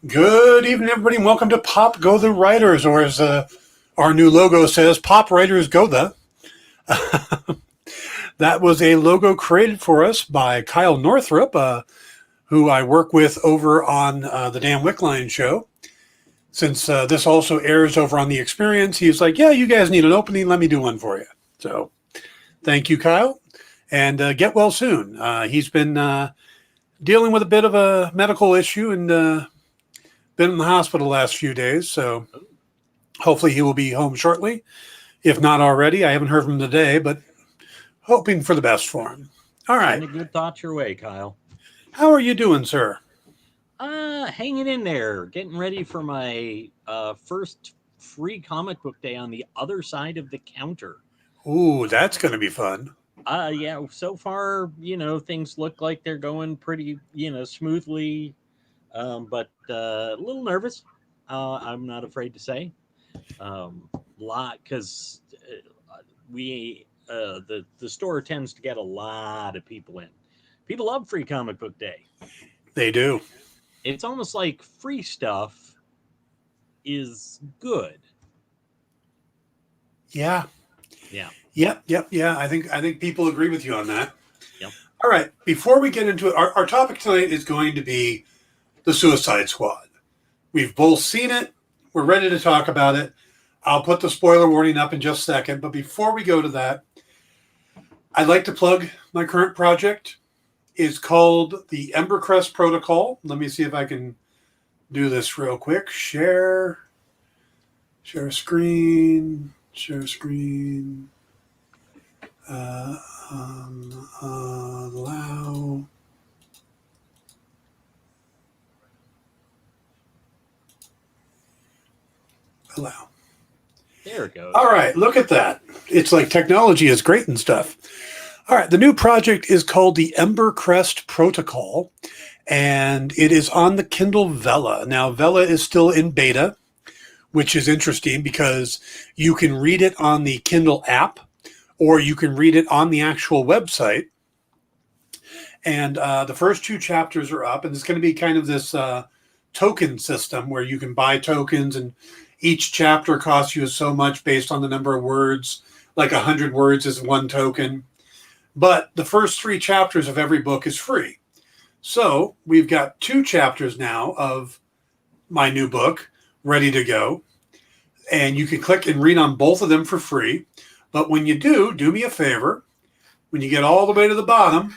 Good evening, everybody, and welcome to Pop Go the Writers, or as our new logo says, Pop Writers Go the. That was a logo created for us by Kyle Northrup, who I work with over on the Dan Wickline show. Since this also airs over on The Experience, he's like, yeah, you guys need an opening. Let me do one for you. So thank you, Kyle, and get well soon. He's been dealing with a bit of a medical issue and been in the hospital the last few days, so hopefully he will be home shortly. If not already, I haven't heard from him today, but hoping for the best for him. All right. Send a good thought your way, Kyle. How are you doing, sir? Hanging in there, getting ready for my first free comic book day on the other side of the counter. Ooh, that's going to be fun. Yeah, so far, things look like they're going pretty, smoothly, but a little nervous. I'm not afraid to say. Because the store tends to get a lot of people in. People love free comic book day. They do. It's almost like free stuff is good. Yeah. Yeah. Yep. Yeah. I think people agree with you on that. Yep. All right. Before we get into it, our topic tonight is going to be the Suicide Squad. We've both seen it. We're ready to talk about it. I'll put the spoiler warning up in just a second. But before we go to that, I'd like to plug my current project. It's called the Ember Crest Protocol. Let me see if I can do this real quick. Share screen. Allow. Allow. There it goes. All right, look at that. It's like technology is great and stuff. All right, the new project is called the Ember Crest Protocol, and it is on the Kindle Vella. Now, Vella is still in beta, which is interesting because you can read it on the Kindle app, or you can read it on the actual website. And the first 2 chapters are up, and it's going to be kind of this token system where you can buy tokens, and each chapter costs you so much based on the number of words. Like 100 words is 1 token. But the first 3 chapters of every book is free. So we've got 2 chapters now of my new book ready to go. And you can click and read on both of them for free. But when you do me a favor. When you get all the way to the bottom,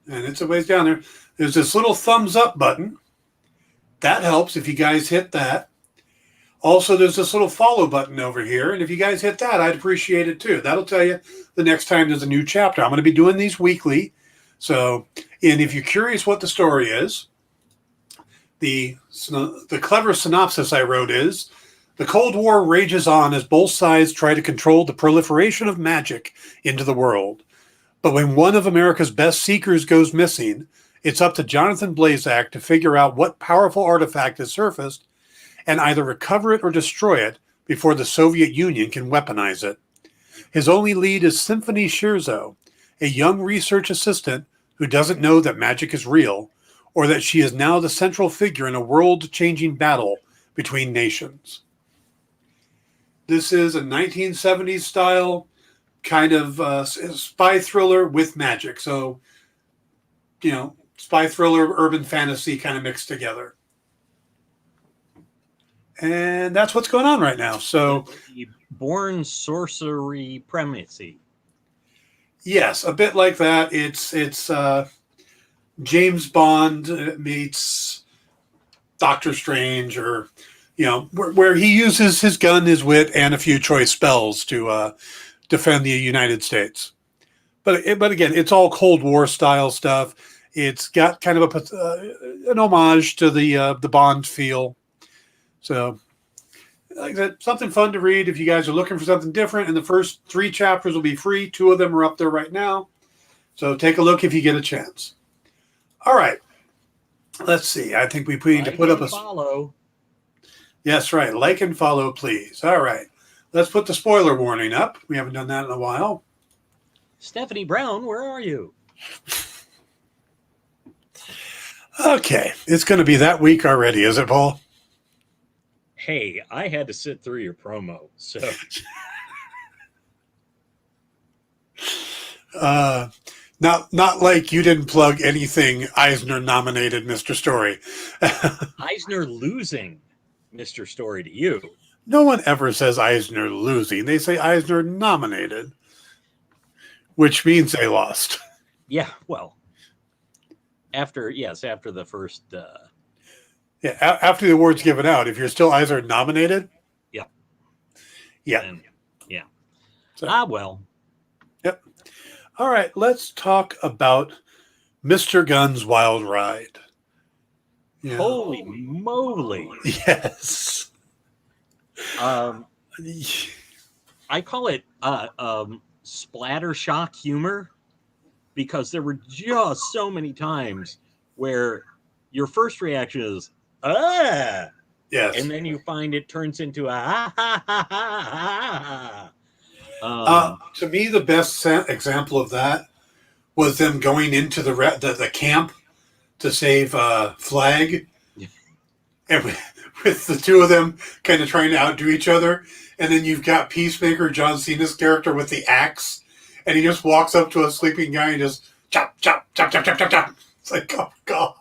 and it's a ways down there, there's this little thumbs up button. That helps if you guys hit that. Also, there's this little follow button over here. And if you guys hit that, I'd appreciate it too. That'll tell you the next time there's a new chapter. I'm going to be doing these weekly. So, and if you're curious what the story is, the clever synopsis I wrote is, the Cold War rages on as both sides try to control the proliferation of magic into the world. But when one of America's best seekers goes missing, it's up to Jonathan Blazak to figure out what powerful artifact has surfaced and either recover it or destroy it before the Soviet Union can weaponize it. His only lead is Symphony Shirzo, a young research assistant who doesn't know that magic is real, or that she is now the central figure in a world-changing battle between nations. This is a 1970s style kind of spy thriller with magic. So, spy thriller, urban fantasy kind of mixed together. And that's what's going on right now. So, the Born Sorcery premise. Yes, a bit like that. It's James Bond meets Doctor Strange, or where he uses his gun, his wit, and a few choice spells to defend the United States. But again, it's all Cold War style stuff. It's got kind of an homage to the Bond feel. So, like I said, something fun to read if you guys are looking for something different. And the first 3 chapters will be free. 2 of them are up there right now. So take a look if you get a chance. All right. Let's see. I think we need to put up a follow. Yes, right. Like and follow, please. All right. Let's put the spoiler warning up. We haven't done that in a while. Stephanie Brown, where are you? Okay, it's going to be that week already, is it, Paul? Hey, I had to sit through your promo, so Not like you didn't plug anything Eisner nominated, Mr. Story. Eisner losing Mr. Story to you. No one ever says Eisner losing. They say Eisner nominated, which means they lost. Yeah, well, after the first. Yeah, after the award's given out, if you're still Eisner nominated. Yeah. Yeah. And, yeah. So, Well. Yep. All right, let's talk about Mr. Gunn's Wild Ride. Yeah. Holy moly. Yes. I call it splatter shock humor, because there were just so many times where your first reaction is, ah! Yes. And then you find it turns into a ha ha ha ha ha. To me, the best example of that was them going into the camp to save Flag, and with the two of them kind of trying to outdo each other. And then you've got Peacemaker, John Cena's character, with the axe, and he just walks up to a sleeping guy and just chop, chop, chop, chop, chop, chop, chop. It's like, oh, God.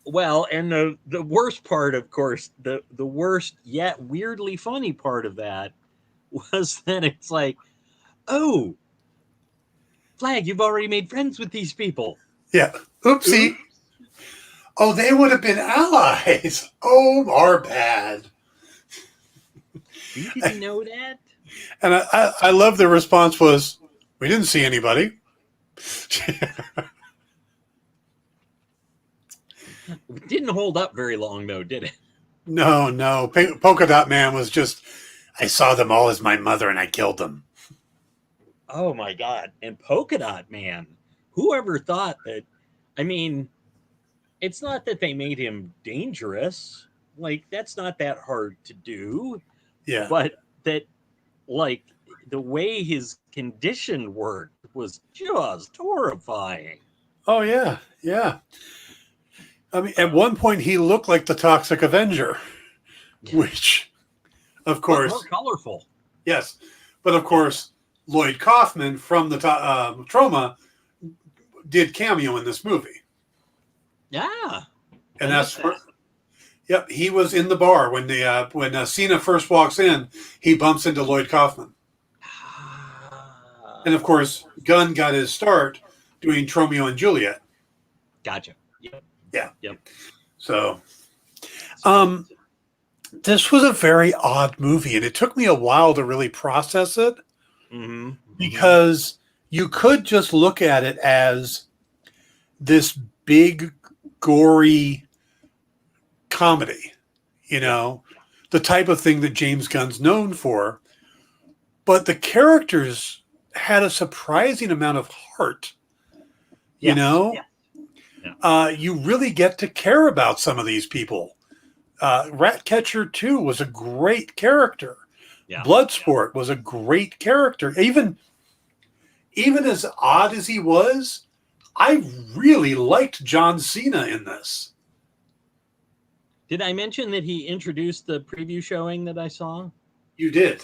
Well, and the worst part, of course, the worst yet weirdly funny part of that was that it's like, oh, Flag, you've already made friends with these people. Yeah. Oopsie. Oops. Oh, they would have been allies. Oh, our bad. You didn't know that? And I love the response was, we didn't see anybody. It didn't hold up very long, though, did it? No. Polka Dot Man was just, I saw them all as my mother and I killed them. Oh, my God. And Polka Dot Man, whoever thought that, I mean, it's not that they made him dangerous. Like, that's not that hard to do. Yeah. But that, like, the way his condition worked was just horrifying. Oh, yeah. Yeah. I mean, at one point, he looked like the Toxic Avenger, which, of course... More colorful. Yes. But, of course, Lloyd Kaufman from the Troma did cameo in this movie. Yeah. And that's... Yep, he was in the bar when Cena first walks in. He bumps into Lloyd Kaufman, and of course, Gunn got his start doing Romeo and Juliet. Gotcha. Yep. Yeah. Yep. So, this was a very odd movie, and it took me a while to really process it, because you could just look at it as this big, gory comedy, the type of thing that James Gunn's known for, but the characters had a surprising amount of heart. You really get to care about some of these people. Ratcatcher 2 was a great character. Yeah. Bloodsport was a great character. Even as odd as he was, I really liked John Cena in this. Did I mention that he introduced the preview showing that I saw? You did.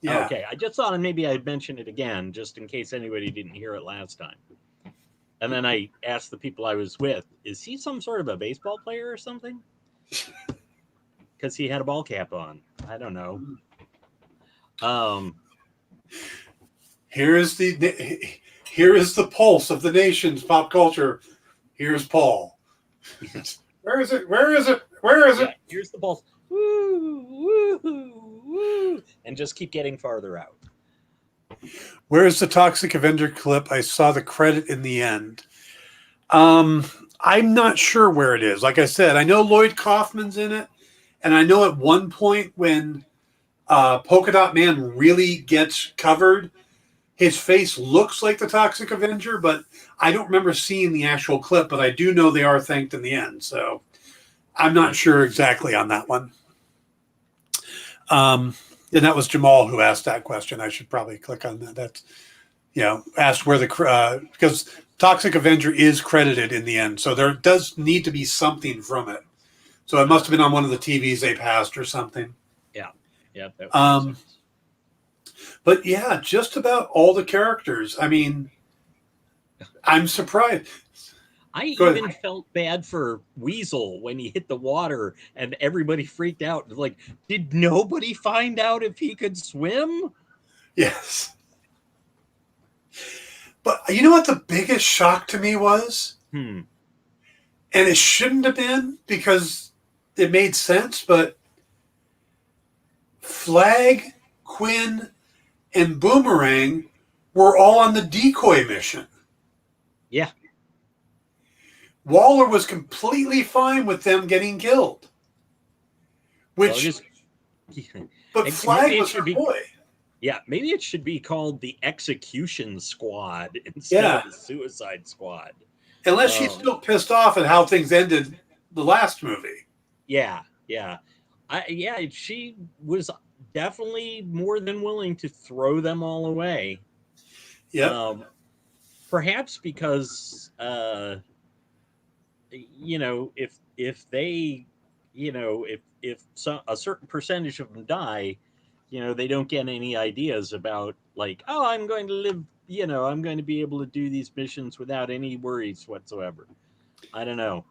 Yeah. Okay. I just thought maybe I'd mention it again, just in case anybody didn't hear it last time. And then I asked the people I was with, is he some sort of a baseball player or something? Because he had a ball cap on. I don't know. Here is the pulse of the nation's pop culture. Here's Paul. Where is it? Where is it? Where is it? Here's the pulse. Woo, woo, woo, and just keep getting farther out. Where's the Toxic Avenger clip? I saw the credit in the end. I'm not sure where it is. Like I said, I know Lloyd Kaufman's in it, and I know at one point when Polka Dot Man really gets covered, his face looks like the Toxic Avenger, but I don't remember seeing the actual clip, but I do know they are thanked in the end. So I'm not sure exactly on that one. And that was Jamal who asked that question. I should probably click on that. That's, asked where because Toxic Avenger is credited in the end, so there does need to be something from it. So it must have been on one of the TVs they passed or something. Yeah. That makes sense. But yeah, just about all the characters. I mean, I'm surprised. I even felt bad for Weasel when he hit the water and everybody freaked out. Like, did nobody find out if he could swim? Yes. But you know what the biggest shock to me was? And it shouldn't have been because it made sense, but Flag, Quinn, and Boomerang were all on the decoy mission. Yeah. Waller was completely fine with them getting killed. But Flag was her boy. Yeah, maybe it should be called the Execution Squad instead of the Suicide Squad. Unless she's still pissed off at how things ended the last movie. Yeah. She was definitely more than willing to throw them all away. Yeah. Perhaps because if they, if a certain percentage of them die, they don't get any ideas about like, oh, I'm going to live, I'm going to be able to do these missions without any worries whatsoever. I don't know.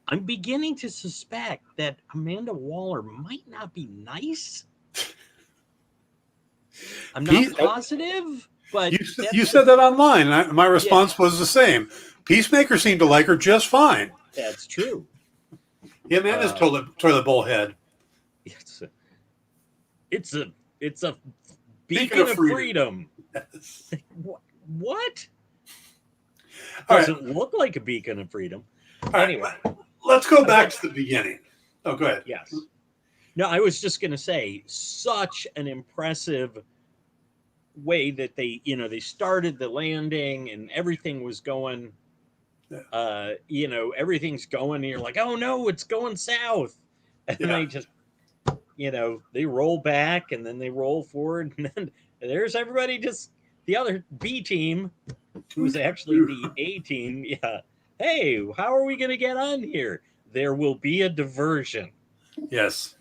I'm beginning to suspect that Amanda Waller might not be nice. I'm not positive, but you said that online. And my response was the same. Peacemaker seemed to like her just fine. That's true. Him and his toilet bowl head. It's a beacon of freedom. Yes. What? Doesn't look like a beacon of freedom. Anyway, let's go back to the beginning. Oh, go ahead. Yes. No, I was just going to say, such an impressive way that they started the landing and everything was going. Everything's going. And you're like, oh no, it's going south, and they just, they roll back and then they roll forward, and then there's everybody, just the other B team, who's actually the A team. Yeah. Hey, how are we going to get on here? There will be a diversion. Yes.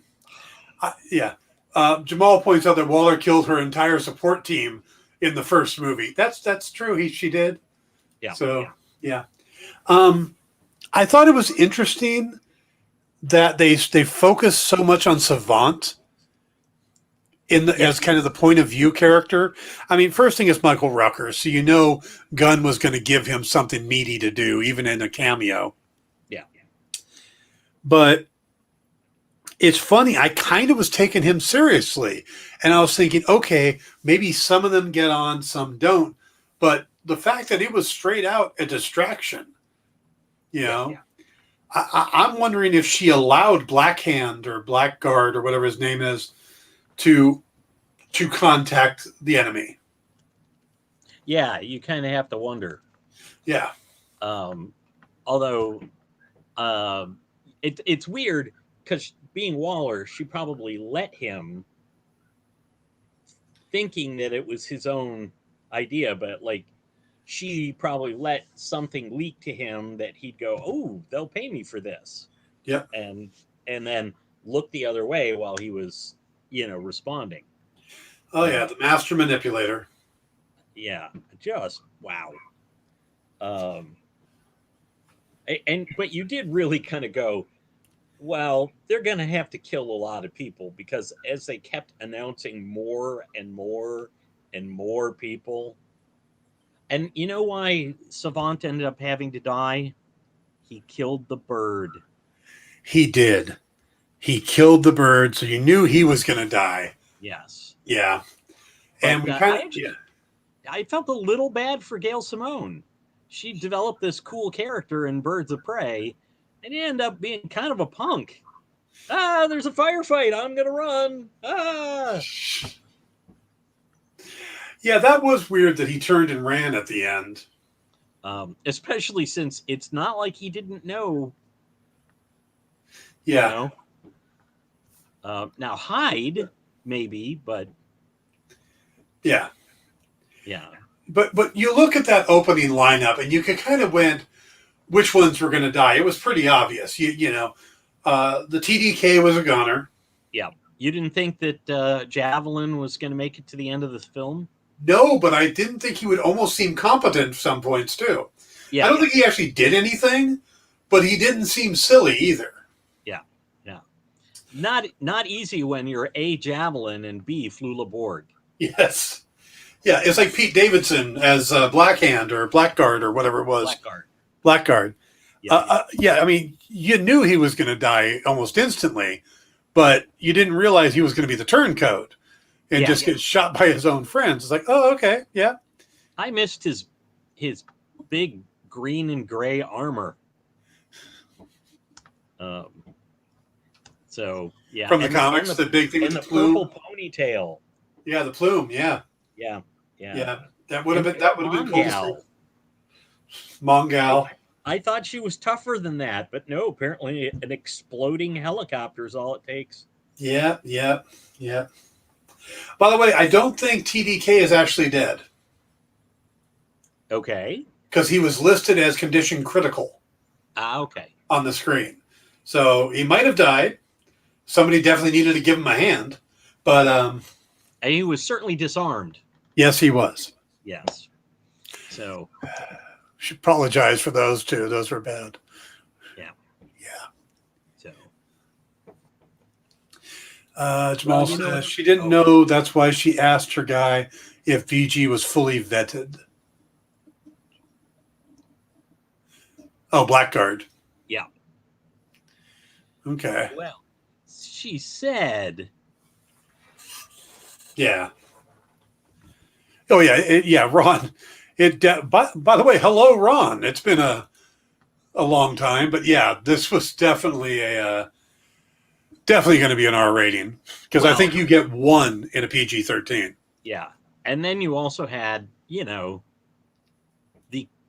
Jamal points out that Waller killed her entire support team in the first movie. That's true. She did. Yeah. So, yeah. I thought it was interesting that they focus so much on Savant as kind of the point of view character. I mean, first thing is Michael Rooker, so Gunn was going to give him something meaty to do, even in a cameo. Yeah. But it's funny, I kind of was taking him seriously, and I was thinking, okay, maybe some of them get on, some don't. But the fact that it was straight out a distraction, I'm wondering if she allowed Blackhand or Blackguard or whatever his name is to contact the enemy. Yeah, you kind of have to wonder. Yeah. Although it's weird because being Waller, she probably let him, thinking that it was his own idea, but like she probably let something leak to him that he'd go, oh, they'll pay me for this. Yeah. And then look the other way while he was, responding. Oh, yeah, the master manipulator. Yeah, just wow. But you did really kind of go, well, they're going to have to kill a lot of people, because as they kept announcing more and more and more people. And you know why Savant ended up having to die? He killed the bird. He did. He killed the bird, so you knew he was going to die. Yes. Yeah. And I felt a little bad for Gail Simone. She developed this cool character in Birds of Prey, and he ended up being kind of a punk. There's a firefight. I'm going to run. Yeah, that was weird that he turned and ran at the end. Especially since it's not like he didn't know. Yeah. Now hide, maybe, but... Yeah. Yeah. But you look at that opening lineup, and you could kind of went which ones were going to die. It was pretty obvious. The TDK was a goner. Yeah. You didn't think that Javelin was going to make it to the end of the film? No, but I didn't think he would almost seem competent at some points, too. Yeah. I don't think he actually did anything, but he didn't seem silly either. Yeah. Yeah. Not easy when you're A, Javelin, and B, Flula Borg. Yes. Yeah, it's like Pete Davidson as Blackhand or Blackguard or whatever it was. Blackguard. Yeah. I mean, you knew he was going to die almost instantly, but you didn't realize he was going to be the turncoat and get shot by his own friends. It's like, oh, okay, yeah. I missed his big green and gray armor. So yeah, from the comics, the big thing with the plume, purple ponytail. Yeah, the plume. Yeah. That would have been cool. Mongal. I thought she was tougher than that, but no. Apparently, an exploding helicopter is all it takes. Yeah. By the way, I don't think TDK is actually dead. Okay. Because he was listed as condition critical. Okay. On the screen. So he might have died. Somebody definitely needed to give him a hand. But and he was certainly disarmed. Yes, he was. Yes. So should apologize for those too. Those were bad. Yeah. So Jamal says she didn't know, that's why she asked her guy if VG was fully vetted. Oh, Blackguard. Yeah. Okay. Well, she said. Yeah. Oh yeah, Ron. By the way, hello, Ron. It's been a long time, but yeah, this was definitely definitely going to be an R rating because I think you get one in a PG-13. Yeah, and then you also had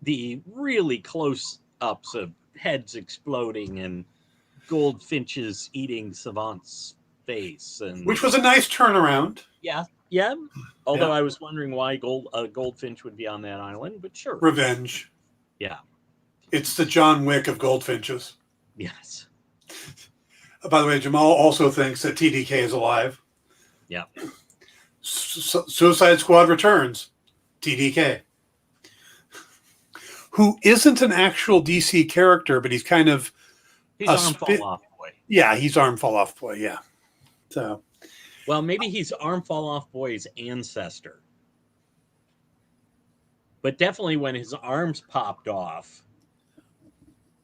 the really close ups of heads exploding and goldfinches eating Savant's face, and which was a nice turnaround. Yeah. Although I was wondering why Goldfinch would be on that island, but sure. Revenge. Yeah. It's the John Wick of goldfinches. Yes. By the way, Jamal also thinks that TDK is alive. Yeah. Suicide Squad returns. TDK. Who isn't an actual DC character, but he's kind of... He's Arm Fall Off Boy. Yeah, he's Arm Fall Off Boy, yeah. So... Well, maybe he's Arm Fall Off Boy's ancestor. But definitely when his arms popped off,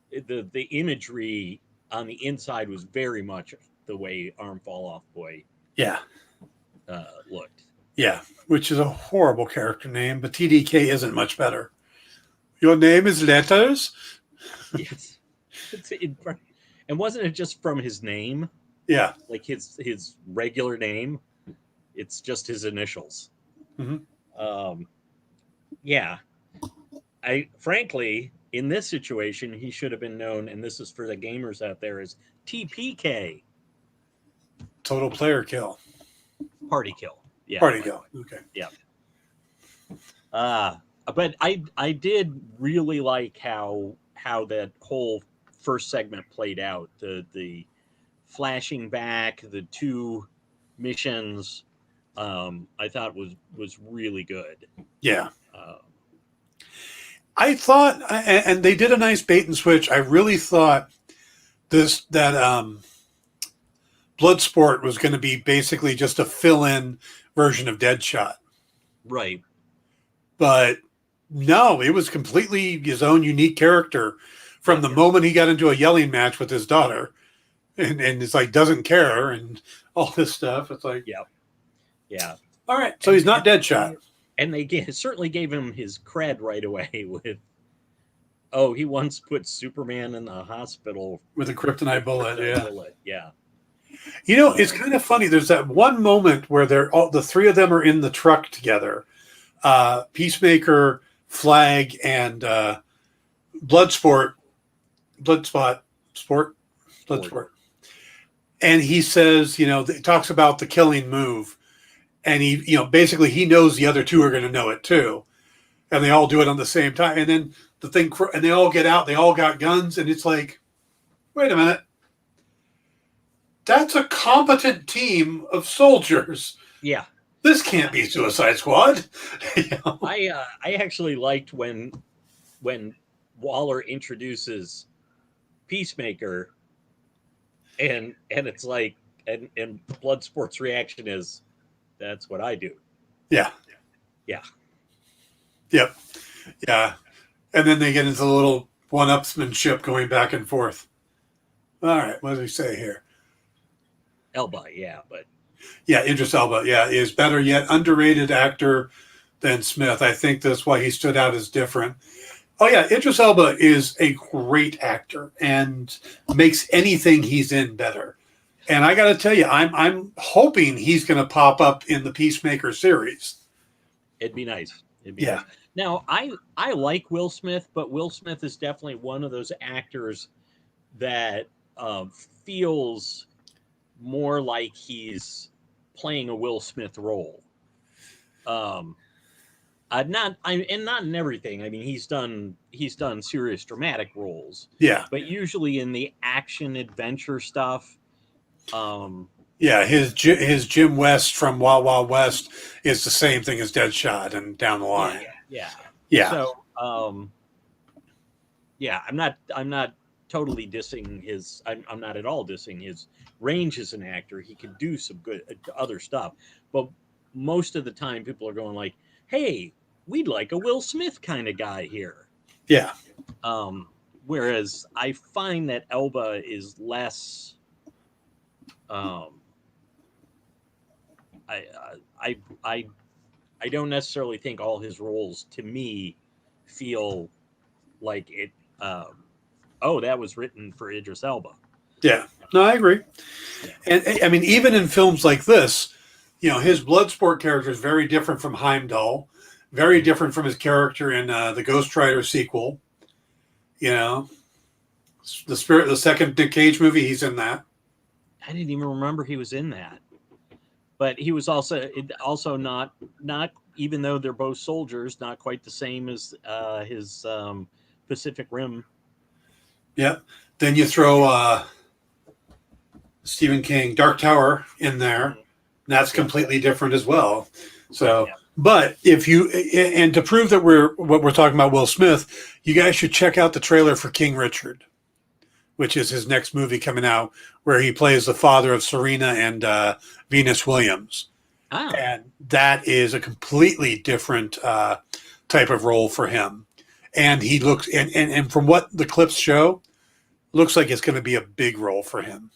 the imagery on the inside was very much the way Arm Fall Off Boy looked. Yeah, which is a horrible character name, but TDK isn't much better. Your name is Letters? Yes. And wasn't it just from his name? Yeah. Like his regular name. It's just his initials. Mm-hmm. Yeah. Frankly, in this situation, he should have been known, and this is for the gamers out there, as TPK. Total player kill. Party kill. Yeah. Party kill. Okay. Yeah. But I did really like how that whole first segment played out. The flashing back, the two missions, I thought was really good. Yeah. I thought, and they did a nice bait and switch. I really thought that Bloodsport was going to be basically just a fill-in version of Deadshot. Right. But no, it was completely his own unique character from the moment he got into a yelling match with his daughter. And it's like, doesn't care and all this stuff. It's like, yeah. All right. So he's not Deadshot. And they certainly gave him his cred right away with, he once put Superman in the hospital. With a kryptonite bullet, Yeah. You know, it's kind of funny. There's that one moment where the three of them are in the truck together. Peacemaker, Flag, and Bloodsport. And he says, he talks about the killing move. And he, basically he knows the other two are going to know it too. and they all do it on the same time. And then and they all get out. They all got guns, and it's like, wait a minute. That's a competent team of soldiers. Yeah. This can't be Suicide Squad. I actually liked when Waller introduces Peacemaker, and it's like, and Bloodsport's reaction is, that's what I do. Yeah. Yeah. Yep. Yeah. And then they get into the little one-upsmanship going back and forth. All right, what does he say here? Elba, yeah, but yeah, Idris Elba, yeah, is better yet underrated actor than Smith. I think that's why he stood out as different. Oh yeah, Idris Elba is a great actor and makes anything he's in better. And I got to tell you, I'm hoping he's going to pop up in the Peacemaker series. It'd be nice. Nice. Now, I like Will Smith, but Will Smith is definitely one of those actors that feels more like he's playing a Will Smith role. Not in everything. I mean, he's done serious dramatic roles. Yeah. But usually in the action adventure stuff. Yeah, his Jim West from Wild Wild West is the same thing as Deadshot and down the line. Yeah. So, I'm not totally dissing his. I'm not at all dissing his range as an actor. He can do some good other stuff, but most of the time, people are going like, "Hey, we'd like a Will Smith kind of guy here." Yeah. Whereas I find that Elba is less. I don't necessarily think all his roles, to me, feel like it. That was written for Idris Elba. Yeah, no, I agree. Yeah. And I mean, even in films like this, his Bloodsport character is very different from Heimdall, very different from his character in the Ghost Rider sequel. The second Nick Cage movie, he's in that. I didn't even remember he was in that. But he was also not even though they're both soldiers, not quite the same as his Pacific Rim. Yeah. Then you throw Stephen King, Dark Tower in there. Mm-hmm. That's completely different as well. So, but and to prove that we're talking about Will Smith, you guys should check out the trailer for King Richard, which is his next movie coming out, where he plays the father of Serena and Venus Williams. Oh. And that is a completely different type of role for him. And he looks, and from what the clips show, looks like it's going to be a big role for him.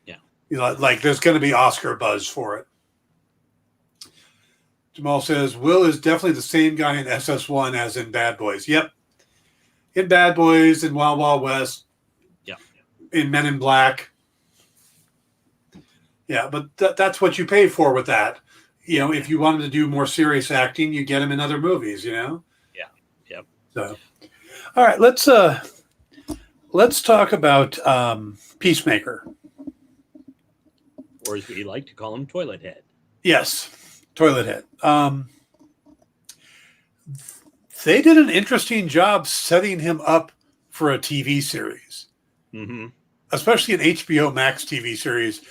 Yeah. Like there's going to be Oscar buzz for it. Jamal says, Will is definitely the same guy in SS1 as in Bad Boys. Yep. In Bad Boys, in Wild Wild West. In Men in Black. Yeah, but that's what you pay for with that. If you wanted to do more serious acting, you get him in other movies, Yeah. Yep. So, all right, let's talk about Peacemaker. Or as we like to call him, Toilet Head. Yes, Toilet Head. They did an interesting job setting him up for a TV series. Mm-hmm. Especially an HBO Max TV series,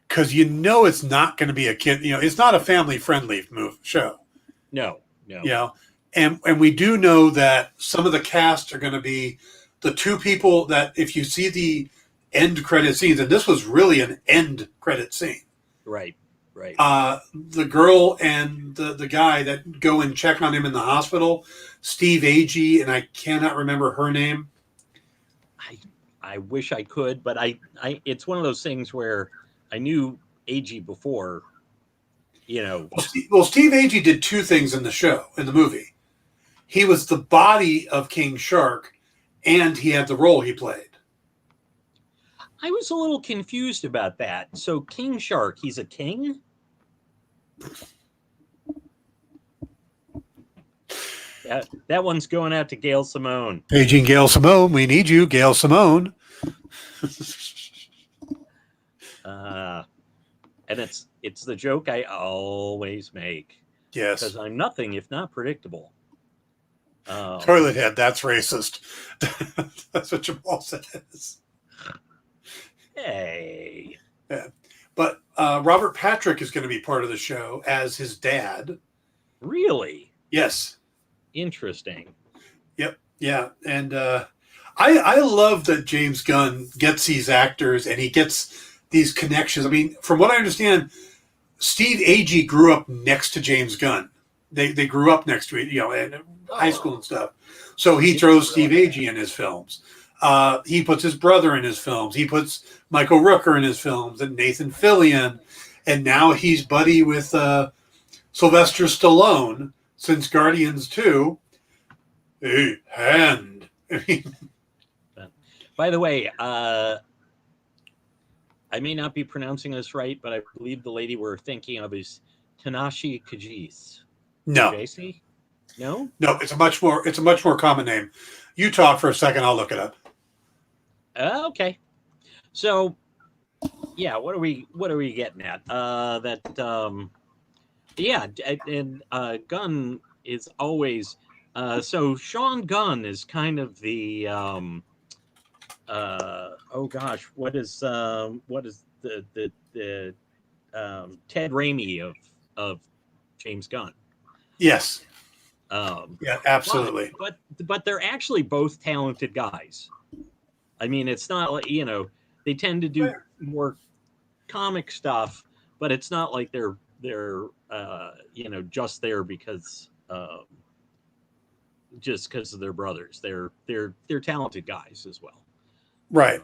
because it's not going to be a kid. It's not a family-friendly show. No. And we do know that some of the cast are going to be the two people that, if you see the end credit scenes, and this was really an end credit scene. Right. The girl and the guy that go and check on him in the hospital, Steve Agee, and I cannot remember her name. I wish I could, but I it's one of those things where I knew Agee before, Well, Steve Agee did two things in the movie. He was the body of King Shark, and he had the role he played. I was a little confused about that. So King Shark, he's a king? That one's going out to Gail Simone. Paging Gail Simone. We need you, Gail Simone. And it's the joke I always make. Yes. Because I'm nothing if not predictable. Toilet head, that's racist. That's what Jamal says. Hey. Yeah. But Robert Patrick is going to be part of the show as his dad. Really? Yes. Interesting. Yep. Yeah. And I love that James Gunn gets these actors and he gets these connections. I mean, from what I understand, Steve Agee grew up next to James Gunn. They grew up next to it, in high school and stuff. So he throws Steve Agee in his films. He puts his brother in his films. He puts Michael Rooker in his films and Nathan Fillion. And now he's buddy with Sylvester Stallone since Guardians 2. Hey, hand. I mean, by the way, I may not be pronouncing this right, but I believe the lady we're thinking of is Tanashi Kajis. no. JC? No? No, it's a much more common name. You talk for a second, I'll look it up. Okay. So, yeah, what are we getting at? Gunn is always so Sean Gunn is kind of the what is the Ted Raimi of James Gunn. Yes. Yeah, absolutely. But they're actually both talented guys. I mean, it's not like, they tend to do more comic stuff, but it's not like they're just there because just because of their brothers. They're talented guys as well. Right.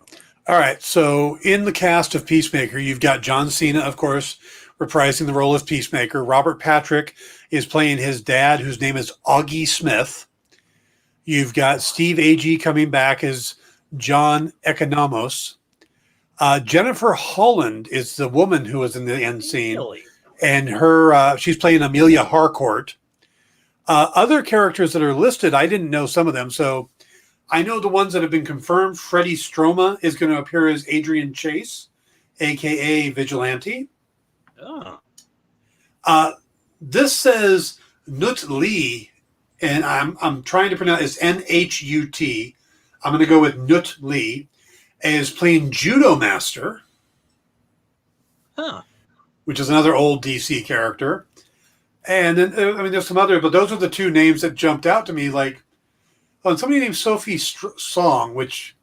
All right. So in the cast of Peacemaker, you've got John Cena, of course, reprising the role of Peacemaker. Robert Patrick is playing his dad, whose name is Augie Smith. You've got Steve Agee coming back as John Economos. Jennifer Holland is the woman who was in the end scene. Really? And she's playing Amelia Harcourt. Other characters that are listed, I didn't know some of them. So I know the ones that have been confirmed. Freddie Stroma is going to appear as Adrian Chase, a.k.a. Vigilante. Oh. This says Nut Lee, and I'm trying to pronounce it's Nhut. I'm going to go with Nut Lee, as playing Judo Master, which is another old DC character. And then, there's some other, but those are the two names that jumped out to me. Like, somebody named Sophie Song, which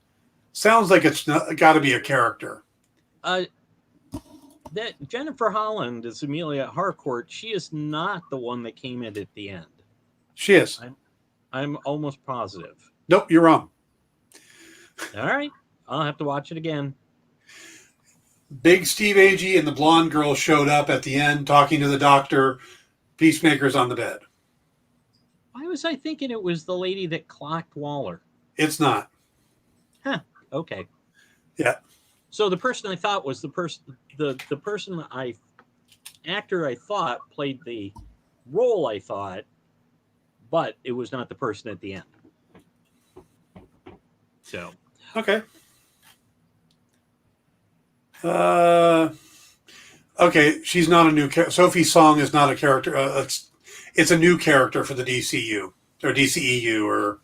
sounds like it's got to be a character. That Jennifer Holland is Amelia Harcourt. She is not the one that came in at the end. She is. I'm almost positive. Nope, you're wrong. All right. I'll have to watch it again. Big Steve Agee and the blonde girl showed up at the end talking to the doctor. Peacemaker's on the bed. Why was I thinking it was the lady that clocked Waller? It's not. Huh. Okay. Yeah. So the person I thought was the actor I thought played the role I thought, but it was not the person at the end. So. Okay. Okay, she's not a new character. Sophie Song is not a character. It's a new character for the DCU or DCEU or.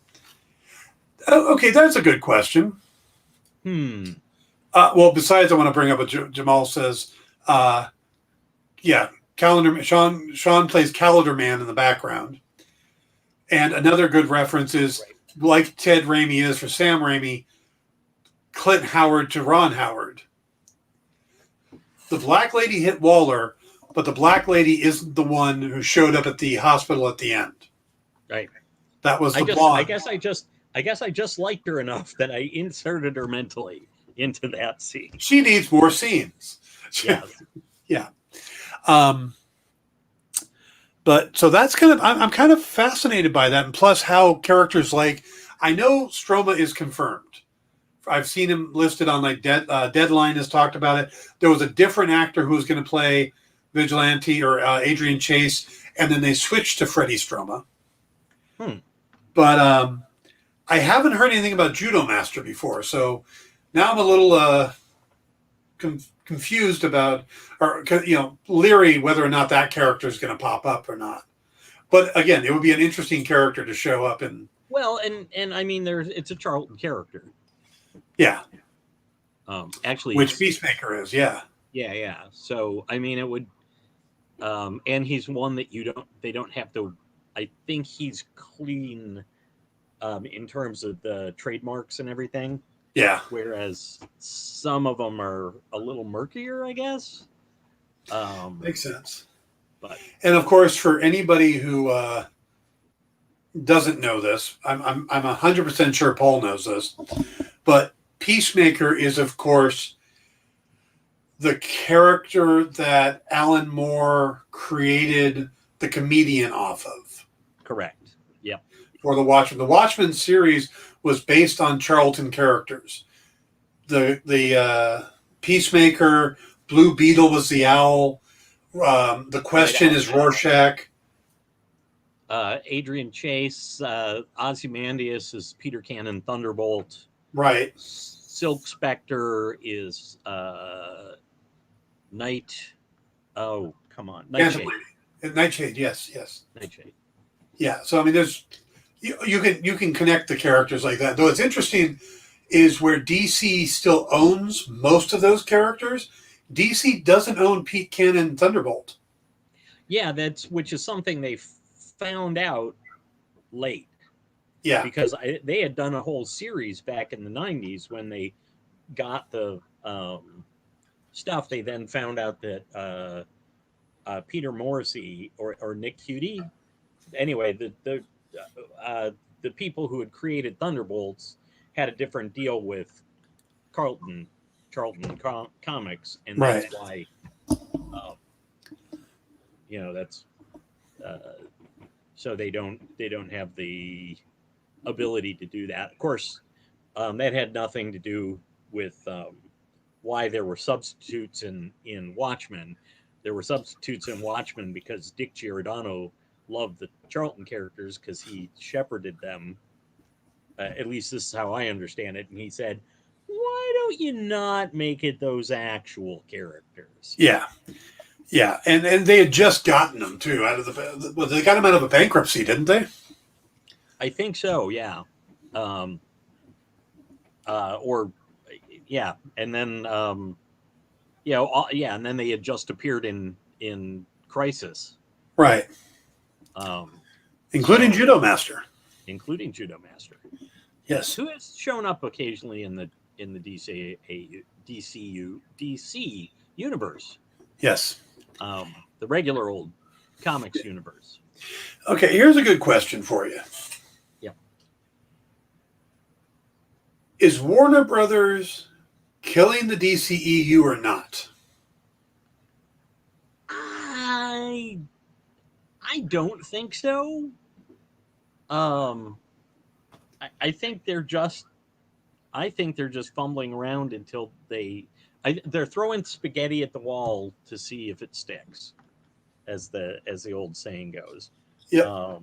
Okay, that's a good question. Well, besides, I want to bring up what Jamal says. Calendar Sean plays Calendar Man in the background, and another good reference is like Ted Raimi is for Sam Raimi, Clint Howard to Ron Howard. The black lady hit Waller, but the black lady isn't the one who showed up at the hospital at the end. Right. That was the blonde. I guess I just liked her enough that I inserted her mentally into that scene. She needs more scenes. Yes. Yeah. But so that's I'm kind of fascinated by that. And plus how characters I know Stroma is confirmed. I've seen him listed on Deadline has talked about it. There was a different actor who was going to play Vigilante or Adrian Chase, and then they switched to Freddie Stroma. But I haven't heard anything about Judo Master before, so now I'm a little confused about, or leery whether or not that character is going to pop up or not. But again, it would be an interesting character to show up in. Well, and I mean, it's a Charlton character. Yeah. Actually, Which Peacemaker is, yeah. Yeah. So I mean, it would, and he's one that they don't have to. I think he's clean, in terms of the trademarks and everything. Yeah. Whereas some of them are a little murkier, I guess. Makes sense. But and of course, for anybody who doesn't know this, I'm 100% sure Paul knows this, but Peacemaker is, of course, the character that Alan Moore created the comedian off of. Correct. Yep. For the Watchmen. The Watchmen series was based on Charlton characters. The Peacemaker, Blue Beetle was the owl. The Question is Rorschach. Adrian Chase, Ozymandias is Peter Cannon Thunderbolt. Right. Silk Spectre is Night. Oh, come on, Nightshade. Nightshade, yes. Nightshade. Yeah. So I mean, there's you can connect the characters like that. Though it's interesting is where DC still owns most of those characters. DC doesn't own Pete Cannon Thunderbolt. Yeah, which is something they found out late. Yeah, because they had done a whole series back in the 90s when they got the stuff. They then found out that Peter Morrissey or Nick Cudi, anyway, the people who had created Thunderbolts had a different deal with Charlton Comics, and that's why that's so they don't have the ability to do that. Of course, that had nothing to do with why there were substitutes in Watchmen. There were substitutes in Watchmen because Dick Giordano loved the Charlton characters because he shepherded them. At least this is how I understand it. And he said, why don't you not make it those actual characters? Yeah. Yeah. And they had just gotten them too out of they got them out of a bankruptcy, didn't they? I think so. Yeah. And then, and then they had just appeared in Crisis. Right. Including Judo Master. Yes. Who has shown up occasionally in the DC universe. Yes. The regular old comics universe. Okay, here's a good question for you. Yeah. Is Warner Brothers killing the DCEU or not? I don't think so. I think they're just fumbling around until they're throwing spaghetti at the wall to see if it sticks, as the old saying goes. Yeah.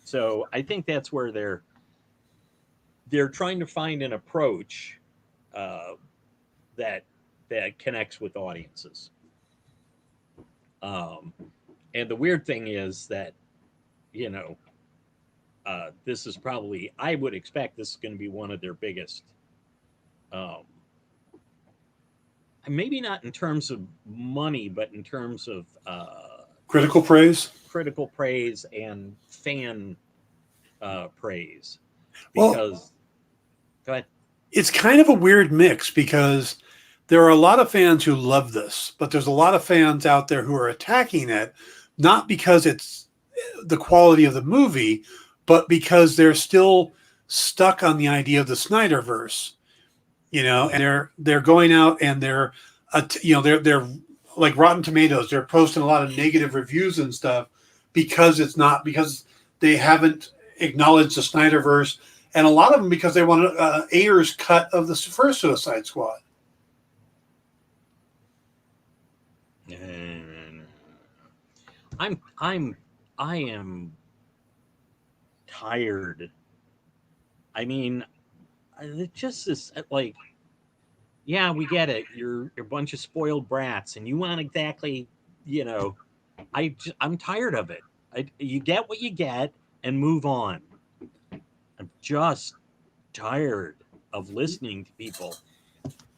So I think that's where they're trying to find an approach that connects with audiences. And the weird thing is that, this is probably, I would expect this is going to be one of their biggest, maybe not in terms of money, but in terms of critical praise and fan praise. Because, go ahead. It's kind of a weird mix because there are a lot of fans who love this, but there's a lot of fans out there who are attacking it, not because it's the quality of the movie, but because they're still stuck on the idea of the Snyderverse, and they're going out and they're like Rotten Tomatoes. They're posting a lot of negative reviews and stuff because they haven't acknowledged the Snyderverse, and a lot of them because they want Ayer's cut of the first Suicide Squad. I am tired. I mean, it just is like, yeah, we get it. You're a bunch of spoiled brats, and you want exactly, I'm tired of it. You get what you get and move on. I'm just tired of listening to people.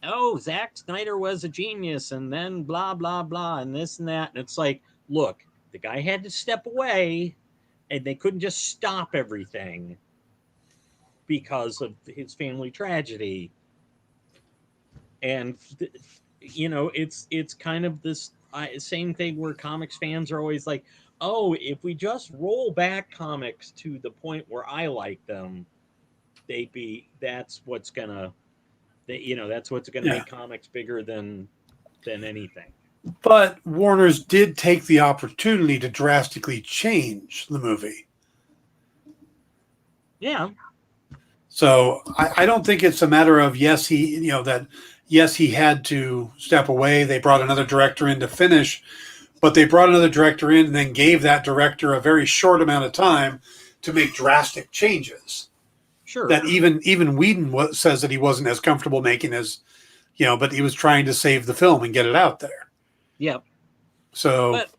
Oh, Zack Snyder was a genius, and then blah blah blah, and this and that. And it's like, look, the guy had to step away, and they couldn't just stop everything because of his family tragedy. And it's kind of this same thing where comics fans are always like, oh, if we just roll back comics to the point where I like them, that's what's gonna make comics bigger than anything. But Warner's did take the opportunity to drastically change the movie. Yeah. So I don't think it's a matter of he had to step away. They brought another director in to finish, but they brought another director in and then gave that director a very short amount of time to make drastic changes. Sure. That even Whedon says that he wasn't as comfortable making as, but he was trying to save the film and get it out there. Yep. So, but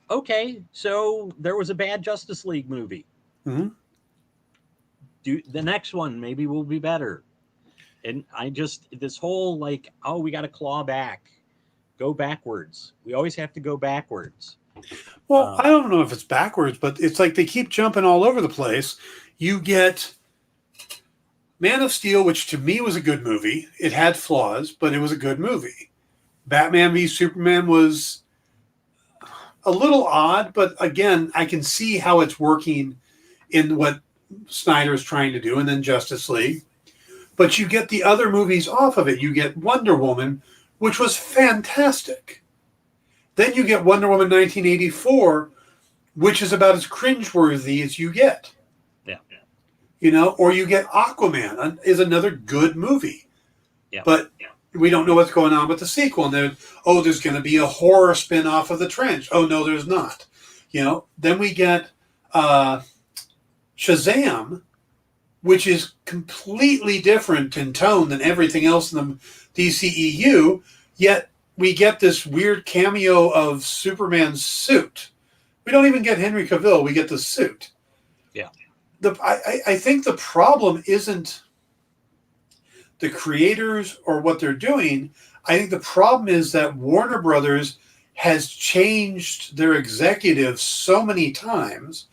okay, so there was a bad Justice League movie. Mm-hmm. The next one maybe will be better. And this whole we got to claw back, go backwards. We always have to go backwards. Well, I don't know if it's backwards, but it's like they keep jumping all over the place. You get Man of Steel, which to me was a good movie. It had flaws, but it was a good movie. Batman v Superman was a little odd, but again, I can see how it's working in what Snyder's trying to do, and then Justice League. But you get the other movies off of it. You get Wonder Woman, which was fantastic. Then you get Wonder Woman 1984, which is about as cringeworthy as you get. Yeah. Or you get Aquaman, is another good movie. Yeah. But we don't know what's going on with the sequel. And there's going to be a horror spin-off of The Trench. Oh, no, there's not. Then we get Shazam, which is completely different in tone than everything else in the DCEU, yet we get this weird cameo of Superman's suit. We don't even get Henry Cavill, we get the suit. Yeah. I think the problem isn't the creators or what they're doing. I think the problem is that Warner Brothers has changed their executives so many times,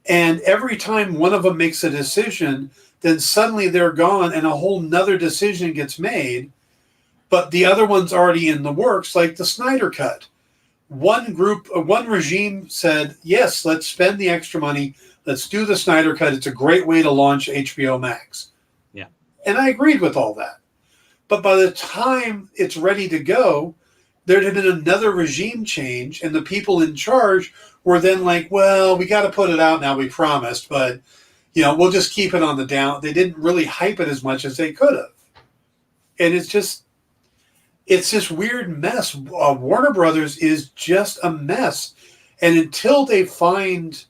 and every time one of them makes a decision, then suddenly they're gone and a whole nother decision gets made, but the other one's already in the works, like the Snyder Cut. One regime said, yes, let's spend the extra money. Let's do the Snyder Cut. It's a great way to launch HBO Max. Yeah. And I agreed with all that. But by the time it's ready to go, there had been another regime change, and the people in charge were then like, well, we got to put it out now, we promised, but, we'll just keep it on the down. They didn't really hype it as much as they could have. And it's this weird mess. Warner Brothers is just a mess. And until they find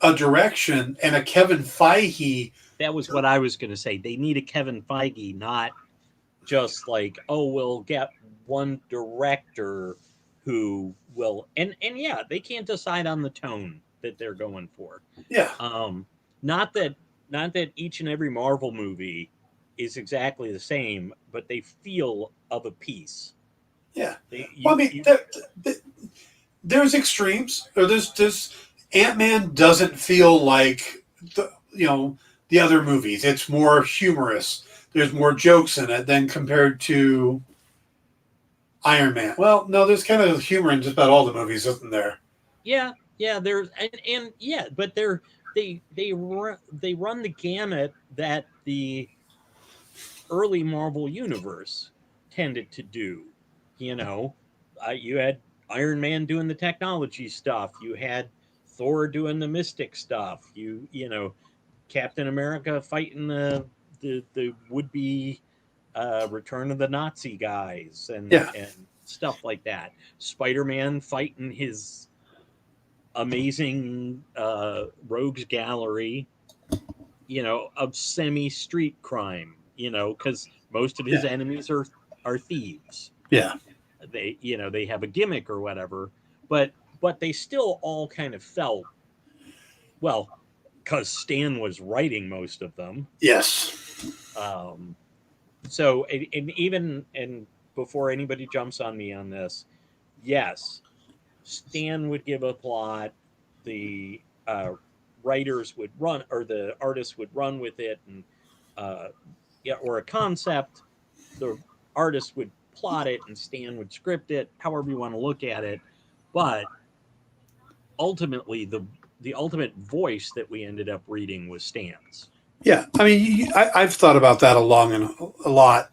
a direction and a Kevin Feige. That was what I was going to say. They need a Kevin Feige, not just we'll get one director who will, and yeah, they can't decide on the tone that they're going for. Yeah. Not that each and every Marvel movie is exactly the same, but they feel of a piece. Yeah. There's extremes. Or there's Ant-Man doesn't feel like the other movies. It's more humorous. There's more jokes in it than compared to Iron Man. Well, no, there's kind of humor in just about all the movies, isn't there? Yeah, there's and yeah, but they run the gamut that the early Marvel universe tended to do. You had Iron Man doing the technology stuff. You had Thor doing the mystic stuff. Captain America fighting the would-be Return of the Nazi guys and stuff like that. Spider-Man fighting his amazing rogues gallery, of semi-street crime, because most of his enemies are thieves. Yeah. They have a gimmick or whatever, but but they still all kind of felt, well, because Stan was writing most of them. Yes. So, and before anybody jumps on me on this, yes, Stan would give a plot, the writers would run, or the artists would run with it, and yeah, or a concept, the artist would plot it, and Stan would script it, however you want to look at it. But ultimately, the ultimate voice that we ended up reading was Stan's. Yeah, I mean, I've thought about that a lot.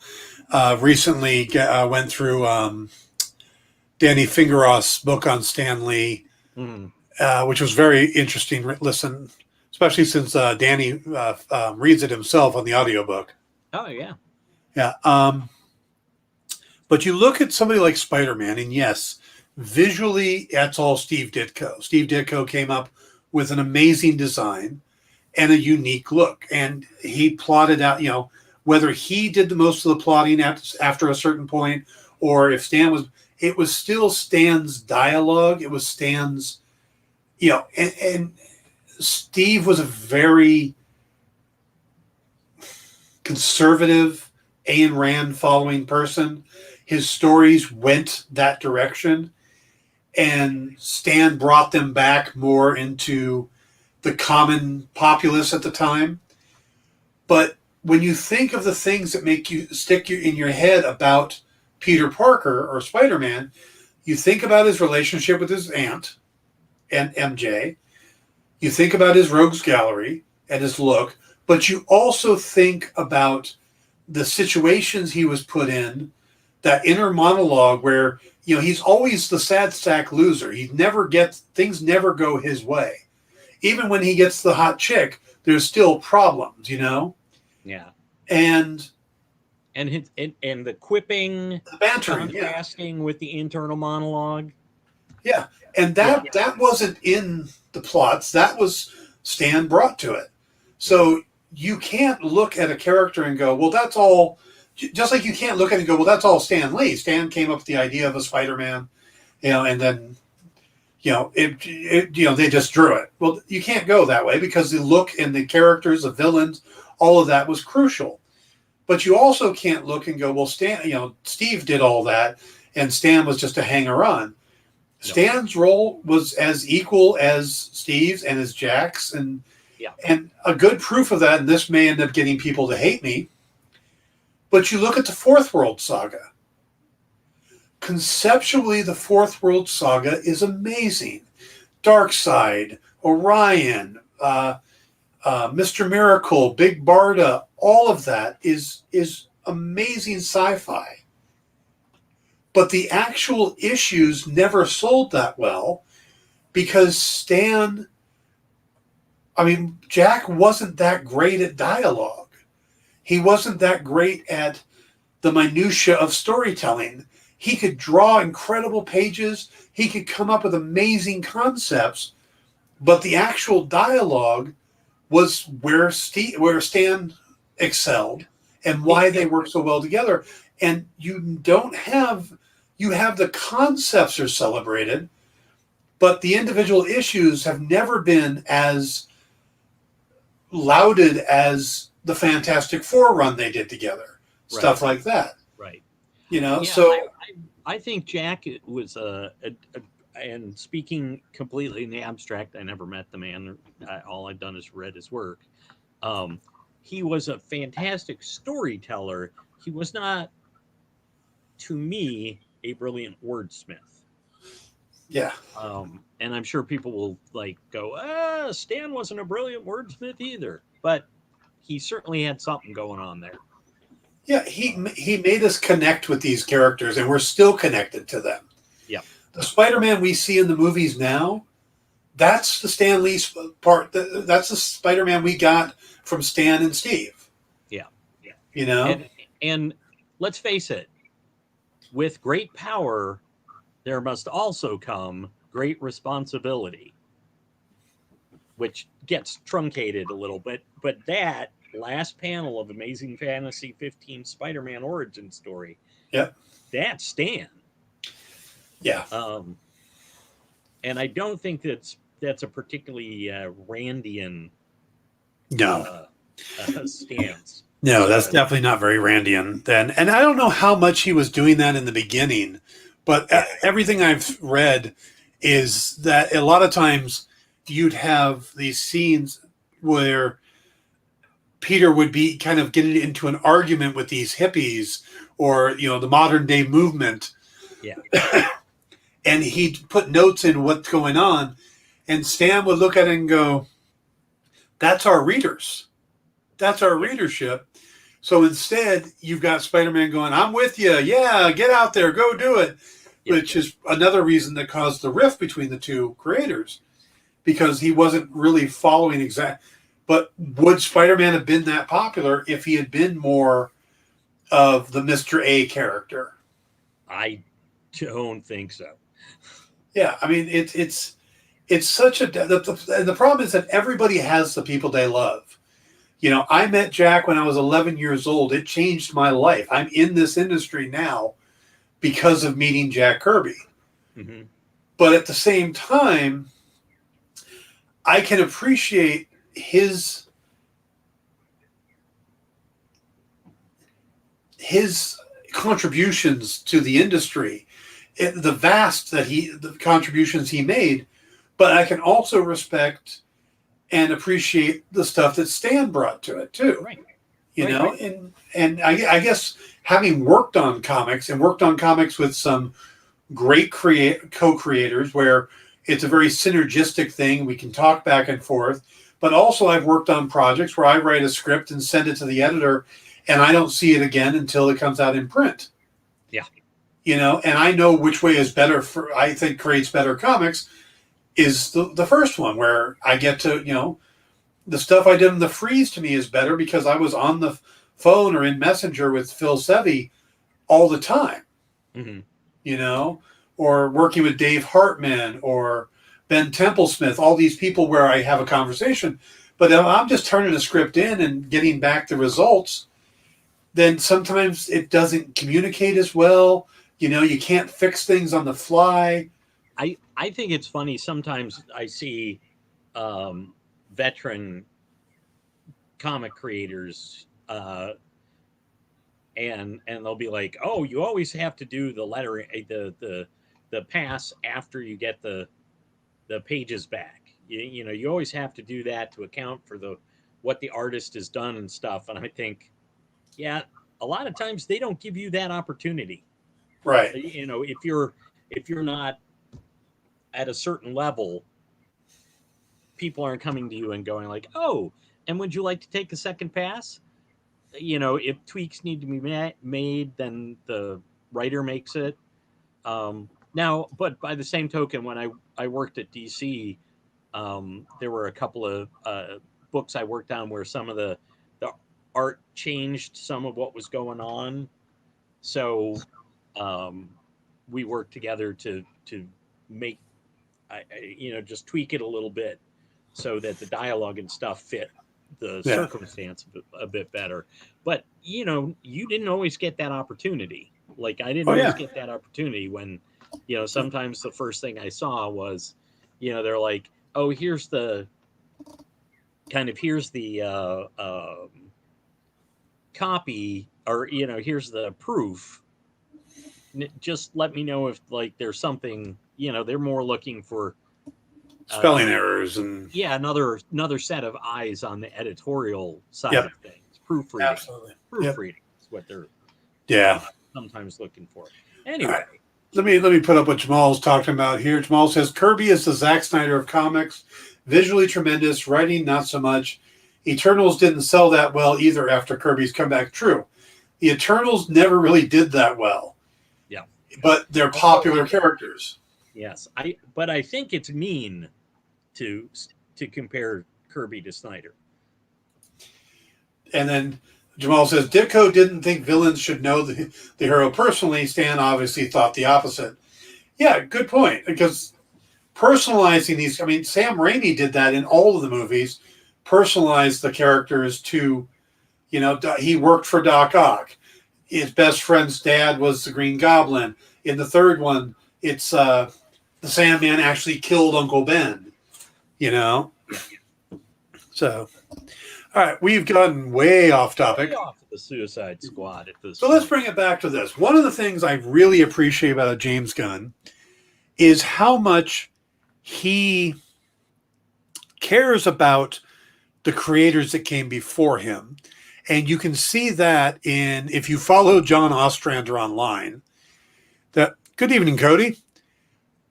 Recently, went through Danny Fingeroth's book on Stan Lee, which was very interesting. Listen, especially since Danny reads it himself on the audiobook. Oh yeah, yeah. But you look at somebody like Spider-Man, and yes, visually, that's all Steve Ditko. Steve Ditko came up with an amazing design and a unique look, and he plotted out, whether he did the most of the plotting after a certain point, or if Stan was, it was still Stan's dialogue. It was Stan's, and Steve was a very conservative, Ayn Rand following person. His stories went that direction, and Stan brought them back more into the common populace at the time. But when you think of the things that make you stick in your head about Peter Parker or Spider-Man, you think about his relationship with his aunt and MJ. You think about his rogues gallery and his look, but you also think about the situations he was put in, that inner monologue where, he's always the sad sack loser. Things never go his way. Even when he gets the hot chick, there's still problems, Yeah. And the quipping, the bantering, contrasting with the internal monologue. Yeah. And that wasn't in the plots. That was Stan brought to it. So you can't look at a character and go, well, that's all. Just like you can't look at it and go, well, that's all Stan Lee. Stan came up with the idea of a Spider-Man, and then, they just drew it. Well, you can't go that way because the look and the characters, the villains, all of that was crucial. But you also can't look and go, well, Stan, Steve did all that, and Stan was just a hanger-on. Stan's role was as equal as Steve's and as Jack's, and a good proof of that, and this may end up getting people to hate me, but you look at the Fourth World Saga. Conceptually, the Fourth World Saga is amazing. Darkseid, Orion, Mr. Miracle, Big Barda, all of that is amazing sci-fi. But the actual issues never sold that well because Jack wasn't that great at dialogue. He wasn't that great at the minutia of storytelling. He could draw incredible pages. He could come up with amazing concepts, but the actual dialogue was where Stan excelled and why they work so well together. And you have the concepts are celebrated, but the individual issues have never been as lauded as the Fantastic Four run they did together. Right. Stuff like that. Right. So I think Jack was and speaking completely in the abstract, I never met the man. All I've done is read his work. He was a fantastic storyteller. He was not, to me, a brilliant wordsmith. Yeah. And I'm sure people will go, Stan wasn't a brilliant wordsmith either. But he certainly had something going on there. Yeah, he made us connect with these characters, and we're still connected to them. Yeah. The Spider-Man we see in the movies now, that's the Stan Lee part. That's the Spider-Man we got from Stan and Steve. Yeah. And let's face it, with great power, there must also come great responsibility, which gets truncated a little bit. But that last panel of Amazing Fantasy 15 Spider-Man origin story, that's Stan. Yeah. And I don't think that's a particularly Randian No. stance. No, that's definitely not very Randian then. And I don't know how much he was doing that in the beginning, but everything I've read is that a lot of times you'd have these scenes where Peter would be kind of getting into an argument with these hippies or, the modern day movement. Yeah. And he'd put notes in what's going on. And Stan would look at it and go, that's our readers. That's our readership. So instead, you've got Spider-Man going, I'm with you. Yeah, get out there. Go do it. Yeah. Which is another reason that caused the rift between the two creators. Because he wasn't really following exact. But would Spider-Man have been that popular if he had been more of the Mr. A character? I don't think so. Yeah, I mean, it's such a... The problem is that everybody has the people they love. I met Jack when I was 11 years old. It changed my life. I'm in this industry now because of meeting Jack Kirby. Mm-hmm. But at the same time, I can appreciate his contributions to the industry, the contributions he made, but I can also respect and appreciate the stuff that Stan brought to it too. Right. Right. And I guess having worked on comics with some great co-creators where it's a very synergistic thing, we can talk back and forth, but also I've worked on projects where I write a script and send it to the editor and I don't see it again until it comes out in print. Yeah. And I know which way is better I think creates better comics is the first one where I get to, the stuff I did in the freeze to me is better because I was on the phone or in Messenger with Phil Sevey all the time, or working with Dave Hartman or Ben Templesmith, all these people where I have a conversation. But if I'm just turning a script in and getting back the results, then sometimes it doesn't communicate as well. You can't fix things on the fly. I think it's funny. Sometimes I see veteran comic creators and they'll be like, oh, you always have to do the lettering, the pass after you get the pages back. You always have to do that to account for what the artist has done and stuff. And I think, yeah, a lot of times they don't give you that opportunity. Right. If you're not at a certain level, people aren't coming to you and going like, oh, and would you like to take a second pass? If tweaks need to be made, then the writer makes it. Now, but by the same token, when I worked at DC, there were a couple of books I worked on where some of the art changed some of what was going on. So we worked together to make, just tweak it a little bit so that the dialogue and stuff fit the circumstance a bit better. But, you didn't always get that opportunity. Like I didn't always get that opportunity when, sometimes the first thing I saw was, they're like, oh, here's the copy, or, here's the proof. Just let me know if there's something, they're more looking for spelling errors and another set of eyes on the editorial side of things. Proofreading. Absolutely. Proofreading is what they're sometimes looking for. Anyway. Right. Let me put up what Jamal's talking about here. Jamal says Kirby is the Zack Snyder of comics. Visually tremendous, writing not so much. Eternals didn't sell that well either after Kirby's comeback. True. The Eternals never really did that well. Yeah. But they're popular characters. Yes. But I think it's mean to compare Kirby to Snyder. And then Jamal says, Ditko didn't think villains should know the hero personally. Stan obviously thought the opposite. Yeah, good point. Because personalizing these, Sam Raimi did that in all of the movies, personalized the characters to, he worked for Doc Ock. His best friend's dad was the Green Goblin. In the third one, it's the Sandman actually killed Uncle Ben, you know? So, all right, we've gotten way off topic. Way off the Suicide Squad at this So let's bring it back to this. One of the things I really appreciate about James Gunn is how much he cares about the creators that came before him. And you can see that if you follow John Ostrander online, good evening, Cody.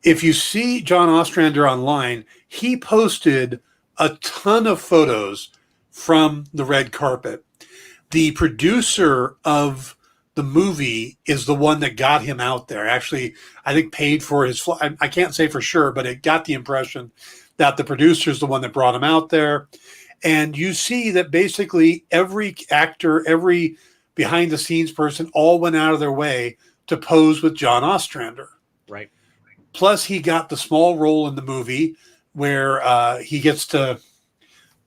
If you see John Ostrander online, he posted a ton of photos from the red carpet. The producer of the movie is the one that got him out there. Actually, I think paid for his flight. I can't say for sure, but it got the impression that the producer is the one that brought him out there. And you see that basically every actor, every behind the scenes person all went out of their way to pose with John Ostrander. Right. Plus, he got the small role in the movie where he gets to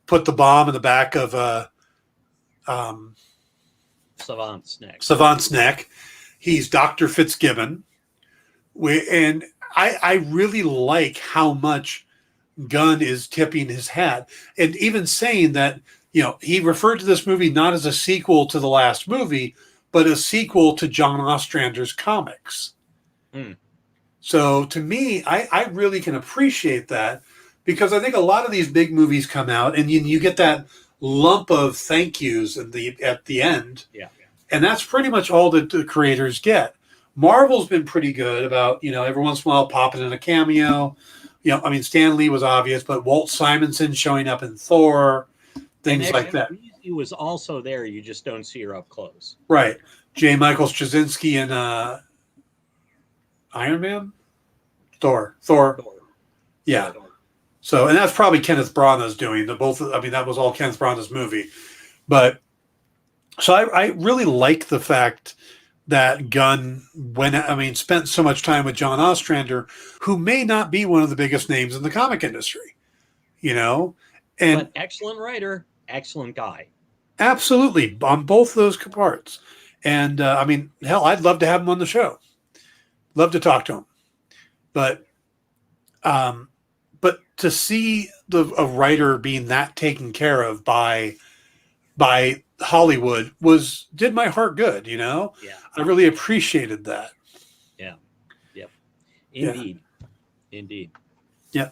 put the bomb in the back of Savant's neck. He's Dr. Fitzgibbon. And I really like how much Gunn is tipping his hat and even saying that, he referred to this movie not as a sequel to the last movie, but a sequel to John Ostrander's comics. So to me, I really can appreciate that, because I think a lot of these big movies come out and you get that lump of thank yous at the end. Yeah. And that's pretty much all that the creators get. Marvel's been pretty good about, every once in a while popping in a cameo. Stan Lee was obvious, but Walt Simonson showing up in Thor, things like that. He was also there. You just don't see her up close. Right. J. Michael Straczynski and Iron Man? Thor. Yeah. So, and that's probably Kenneth Branagh's doing. That was all Kenneth Branagh's movie. But, so I really like the fact that Gunn spent so much time with John Ostrander, who may not be one of the biggest names in the comic industry, and but excellent writer, excellent guy. Absolutely, on both those parts. And hell, I'd love to have him on the show. Love to talk to him. But to see a writer being that taken care of by Hollywood did my heart good, Yeah. I really appreciated that. Yeah. Yep. Indeed. Yeah. Indeed. Yeah.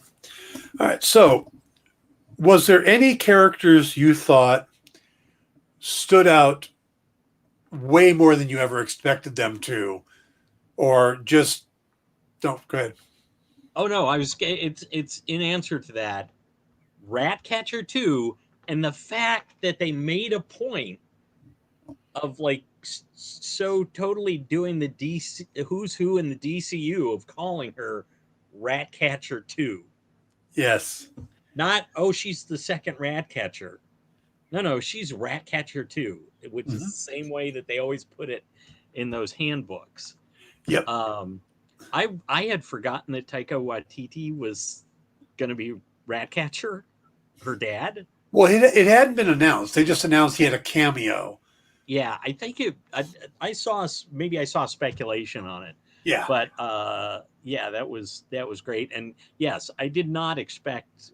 All right. So was there any characters you thought stood out way more than you ever expected them to, or just don't go ahead? Oh no, it's in answer to that. Ratcatcher 2, and the fact that they made a point of so totally doing the DC who's who in the DCU of calling her Ratcatcher 2. Yes. Not, she's the second Ratcatcher. No, she's Ratcatcher 2, which is the same way that they always put it in those handbooks. Yep. I had forgotten that Taika Waititi was going to be Ratcatcher, her dad. Well, it hadn't been announced. They just announced he had a cameo. Yeah, I think I saw speculation on it. Yeah. But that was great. And yes, I did not expect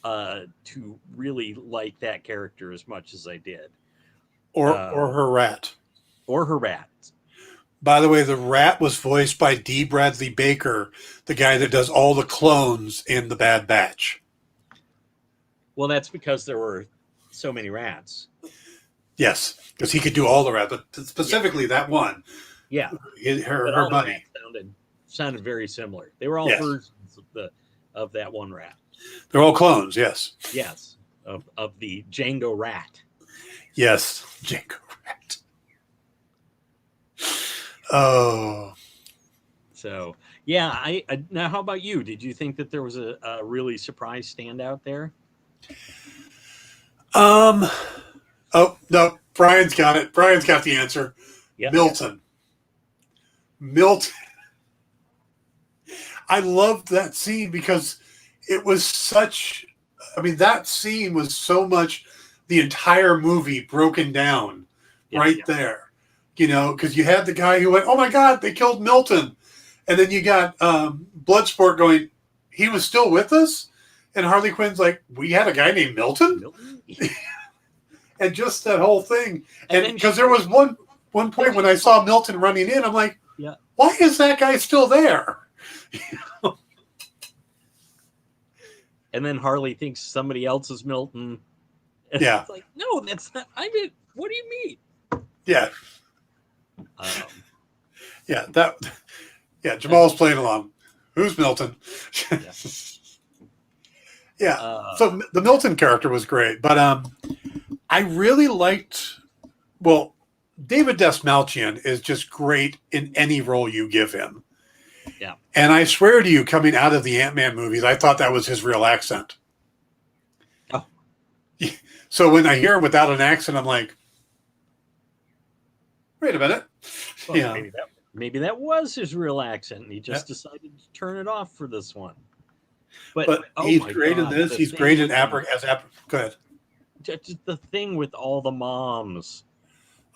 to really like that character as much as I did. Or her rat. Or her rat. By the way, the rat was voiced by D. Bradley Baker, the guy that does all the clones in The Bad Batch. Well, that's because there were so many rats. Yes, because he could do all the rats, but specifically that one. Yeah. Her buddy. Sounded very similar. They were all versions of that one rat. They're all clones, yes. Yes, of the Django rat. Yes, Django rat. Oh. So, yeah, I now how about you? Did you think that there was a really surprise standout there? Oh, no, Brian's got it. Brian's got the answer. Yep. Milton. I loved that scene because it was that scene was so much the entire movie broken down there. Because you had the guy who went, oh my God, they killed Milton. And then you got Bloodsport going, he was still with us? And Harley Quinn's like, we had a guy named Milton? And just that whole thing. And because there was one point when I saw Milton running in, I'm like, yeah, why is that guy still there? And then Harley thinks somebody else is Milton. And yeah. It's like, no, that's not. I mean, what do you mean? Yeah. Jamal's playing along. Who's Milton? Yeah. So the Milton character was great, but I really liked. Well, David Dastmalchian is just great in any role you give him. Yeah. And I swear to you, coming out of the Ant-Man movies, I thought that was his real accent. Oh. So when I hear him without an accent, I'm like, wait a minute. Well, yeah. Maybe that was his real accent, and he just decided to turn it off for this one. But he's great in this. He's great in Go ahead. Just the thing with all the moms.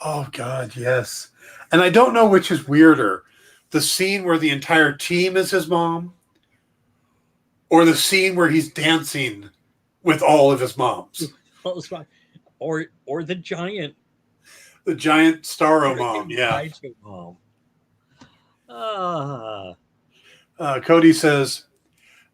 Oh, God, yes. And I don't know which is weirder. The scene where the entire team is his mom, or the scene where he's dancing with all of his moms. Or the giant. The giant Starro mom, yeah. Mom. Cody says,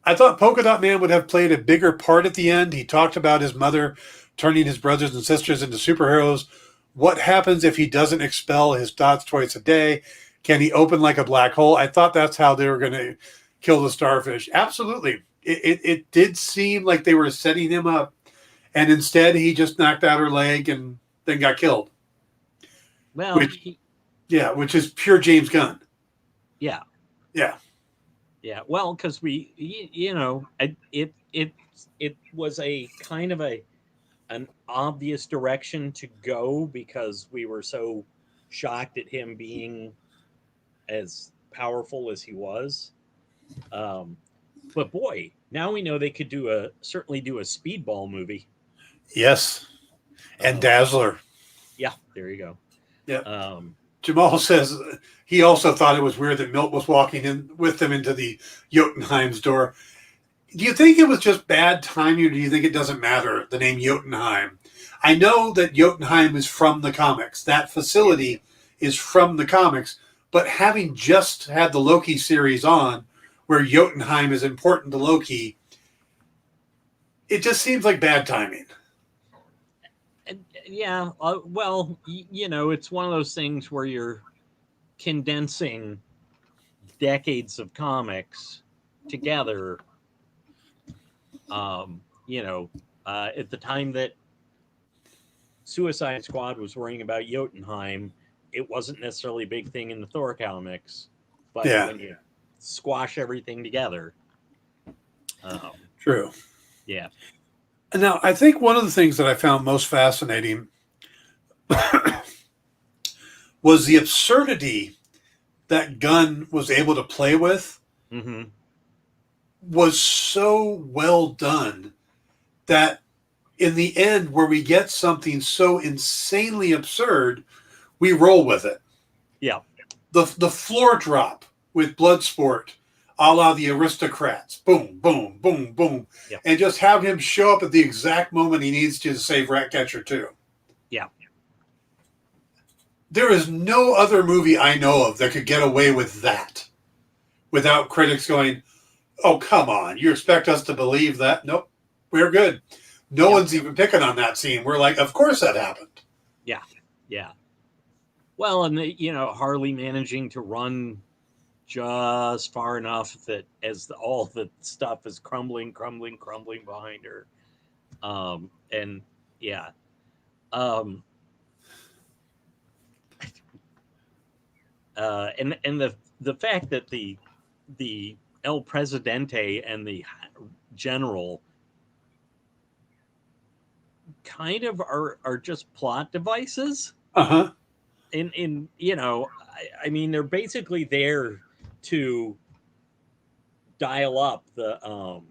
I thought Polka Dot Man would have played a bigger part at the end. He talked about his mother turning his brothers and sisters into superheroes. What happens if he doesn't expel his dots twice a day? Can he open like a black hole? I thought that's how they were going to kill the starfish. Absolutely. It did seem like they were setting him up, and instead he just knocked out her leg and then got killed. Well, which is pure James Gunn. Yeah. Yeah. Yeah. Well, because it was a kind of an obvious direction to go because we were so shocked at him being as powerful as he was. But boy, now we know they could certainly do a Speedball movie. Yes. And Dazzler. Yeah, there you go. Yeah. Jamal says he also thought it was weird that Milt was walking in with them into the Jotunheim's door. Do you think it was just bad timing, or do you think it doesn't matter, the name Jotunheim? I know that Jotunheim is from the comics. That facility is from the comics. But having just had the Loki series on, where Jotunheim is important to Loki, it just seems like bad timing. Yeah, well, it's one of those things where you're condensing decades of comics together. At the time that Suicide Squad was worrying about Jotunheim, it wasn't necessarily a big thing in the Thor comics, but when you squash everything together. True. Yeah. And now, I think one of the things that I found most fascinating was the absurdity that Gunn was able to play with. Mm-hmm. Was so well done that in the end, where we get something so insanely absurd, we roll with it. Yeah. The floor drop with Bloodsport, a la the Aristocrats. Boom, boom, boom, boom. Yeah. And just have him show up at the exact moment he needs to save Ratcatcher 2. Yeah. There is no other movie I know of that could get away with that without critics going, oh, come on. You expect us to believe that? Nope. We're good. No one's even picking on that scene. We're like, of course that happened. Yeah. Yeah. Well, and Harley managing to run just far enough that as all the stuff is crumbling behind her. And the fact that the El Presidente and the general kind of are just plot devices. Uh-huh. I mean, they're basically there to dial up the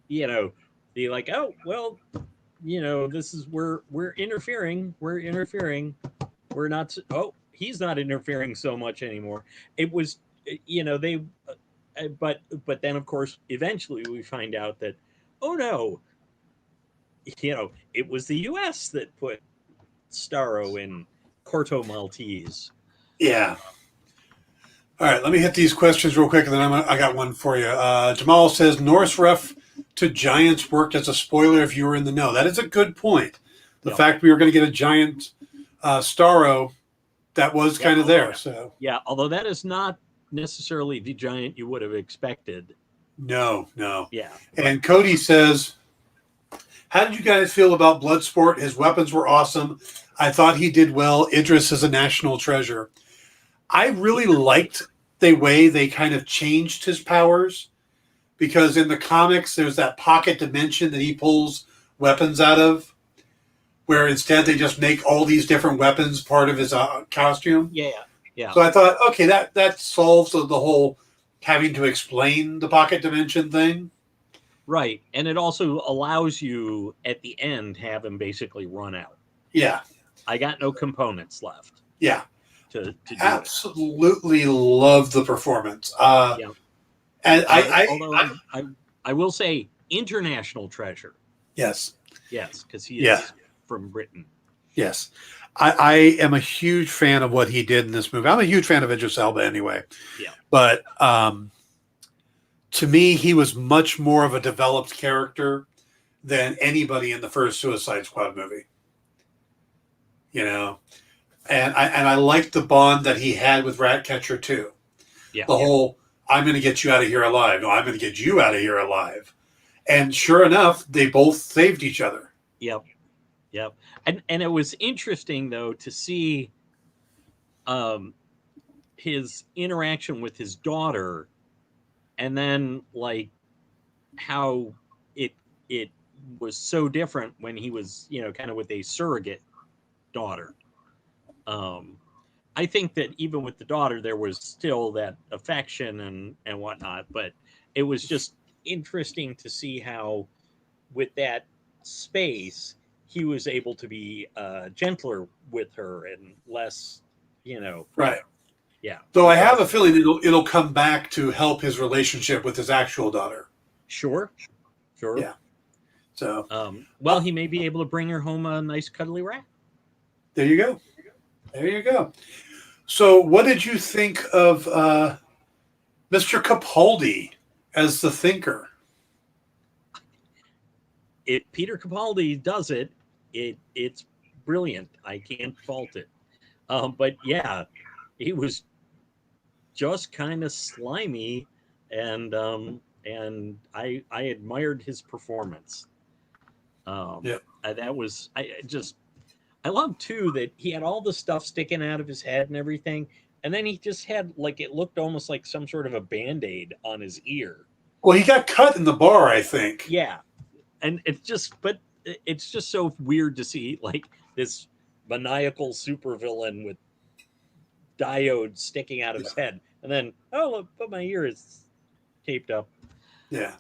be like, oh, well, this is we're interfering. We're not. Oh, he's not interfering so much anymore. It was they, but then of course eventually we find out that, oh no, it was the U.S. that put Starro in Corto Maltese. Yeah. All right, let me hit these questions real quick, and then I got one for you. Jamal says Norse ref to Giants worked as a spoiler if you were in the know. That is a good point. The fact we were going to get a giant Starro, that was kind of there. So although that is not necessarily the giant you would have expected. No. Yeah. And Cody says, how did you guys feel about Bloodsport? His weapons were awesome. I thought he did well. Idris is a national treasure. I really liked the way they kind of changed his powers, because in the comics, there's that pocket dimension that he pulls weapons out of, where instead they just make all these different weapons part of his costume. Yeah. So I thought, okay, that solves the whole having to explain the pocket dimension thing. Right. And it also allows you at the end have him basically run out. Yeah. I got no components left. Yeah. To do absolutely love the performance. And I will say international treasure. Yes, because he is from Britain. Yes, I am a huge fan of what he did in this movie. I'm a huge fan of Idris Elba anyway. Yeah, but to me, he was much more of a developed character than anybody in the first Suicide Squad movie. And I liked the bond that he had with Ratcatcher too. Yeah. The whole, I'm going to get you out of here alive. No, I'm going to get you out of here alive. And sure enough, they both saved each other. Yep. And it was interesting though to see his interaction with his daughter, and then like how it was so different when he was, kind of with a surrogate daughter. I think that even with the daughter, there was still that affection and whatnot, but it was just interesting to see how with that space, he was able to be gentler with her and less, Right. Yeah. Though I have a feeling it'll come back to help his relationship with his actual daughter. Sure. Yeah. So, he may be able to bring her home a nice cuddly rat. There you go. So what did you think of Mr. Capaldi as the Thinker? Peter Capaldi does it. It's brilliant. I can't fault it. But yeah, he was just kind of slimy, and I admired his performance. That was I love too that he had all the stuff sticking out of his head and everything, and then he just had it looked almost like some sort of a Band-Aid on his ear. Well, he got cut in the bar, I think. Yeah, and it's just so weird to see this maniacal supervillain with diodes sticking out of his head, and then look, but my ear is taped up. Yeah.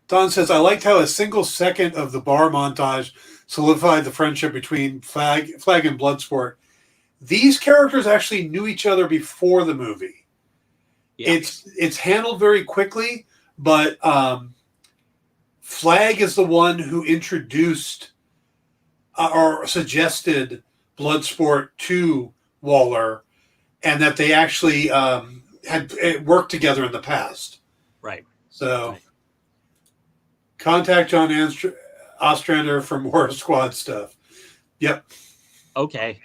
Don says, I liked how a single second of the bar montage solidified the friendship between Flag and Bloodsport. These characters actually knew each other before the movie. Yeah. It's handled very quickly, but Flag is the one who introduced or suggested Bloodsport to Waller, and that they actually had worked together in the past. Right. So, contact John Ostrander for more squad stuff. Yep. Okay.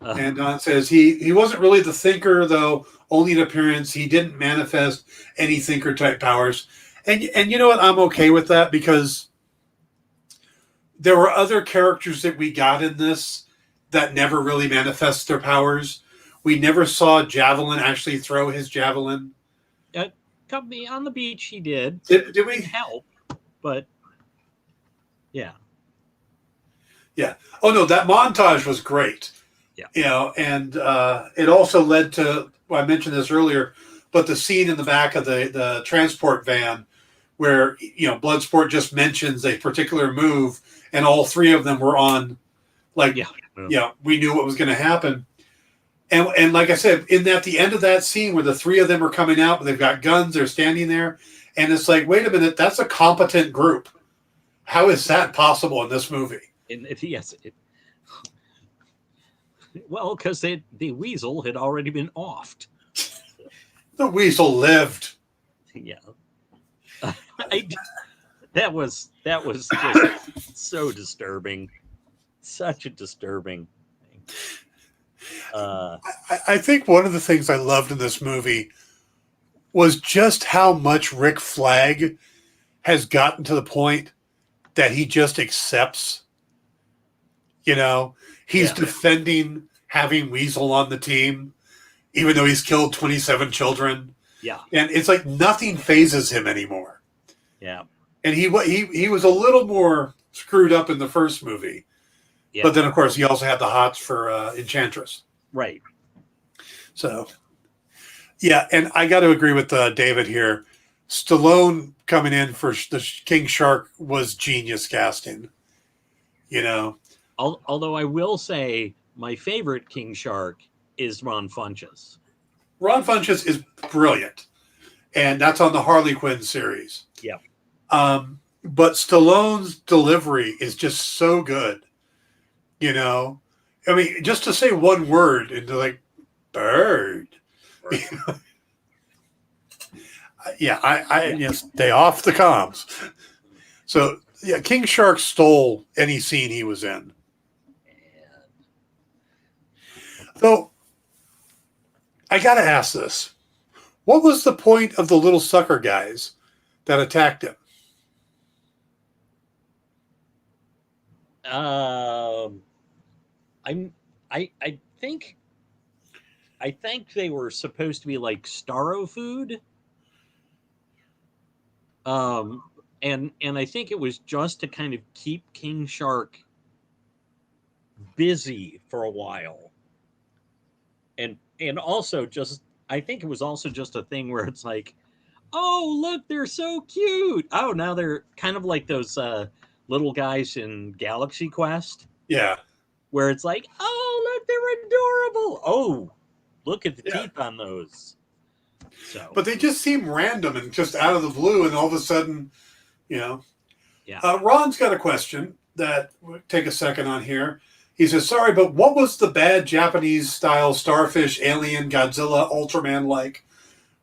And Don says he wasn't really the Thinker, though, only in appearance. He didn't manifest any Thinker-type powers. And you know what? I'm okay with that, because there were other characters that we got in this that never really manifest their powers. We never saw Javelin actually throw his javelin. On the beach, he did. Did we? Help, but yeah. Yeah. Oh, no, that montage was great. Yeah. And it also led to, well, I mentioned this earlier, but the scene in the back of the transport van where, Bloodsport just mentions a particular move, and all three of them were on, we knew what was going to happen. And like I said, at the end of that scene where the three of them are coming out, they've got guns, they're standing there, and it's like, wait a minute, that's a competent group. How is that possible in this movie? Yes. Well, because the weasel had already been offed. The weasel lived. Yeah. That was just so disturbing. Such a disturbing thing. I think one of the things I loved in this movie was just how much Rick Flag has gotten to the point that he just accepts. He's defending having Weasel on the team, even though he's killed 27 children. Yeah. And it's like nothing phases him anymore. Yeah. And he was a little more screwed up in the first movie. Yeah. But then, of course, he also had the hots for Enchantress. Right. So, yeah, and I got to agree with David here. Stallone coming in for the King Shark was genius casting. Although I will say my favorite King Shark is Ron Funches. Ron Funches is brilliant, and that's on the Harley Quinn series. Yeah. But Stallone's delivery is just so good. I mean, just to say one word and they're like, bird. Right. Yeah, yes, they off the comms. So, yeah, King Shark stole any scene he was in. Though, I got to ask this. What was the point of the little sucker guys that attacked him? I think they were supposed to be like Starro food. And I think it was just to kind of keep King Shark busy for a while. And also just, I think it was also just a thing where it's like, oh, look, they're so cute. Oh, now they're kind of like those little guys in Galaxy Quest. Yeah. Where it's like, oh, look, they're adorable. Oh, look at the teeth on those. So, but they just seem random and just out of the blue, and all of a sudden, Yeah. Ron's got a question that we'll take a second on here. He says, sorry, but what was the bad Japanese-style starfish, alien, Godzilla, Ultraman-like?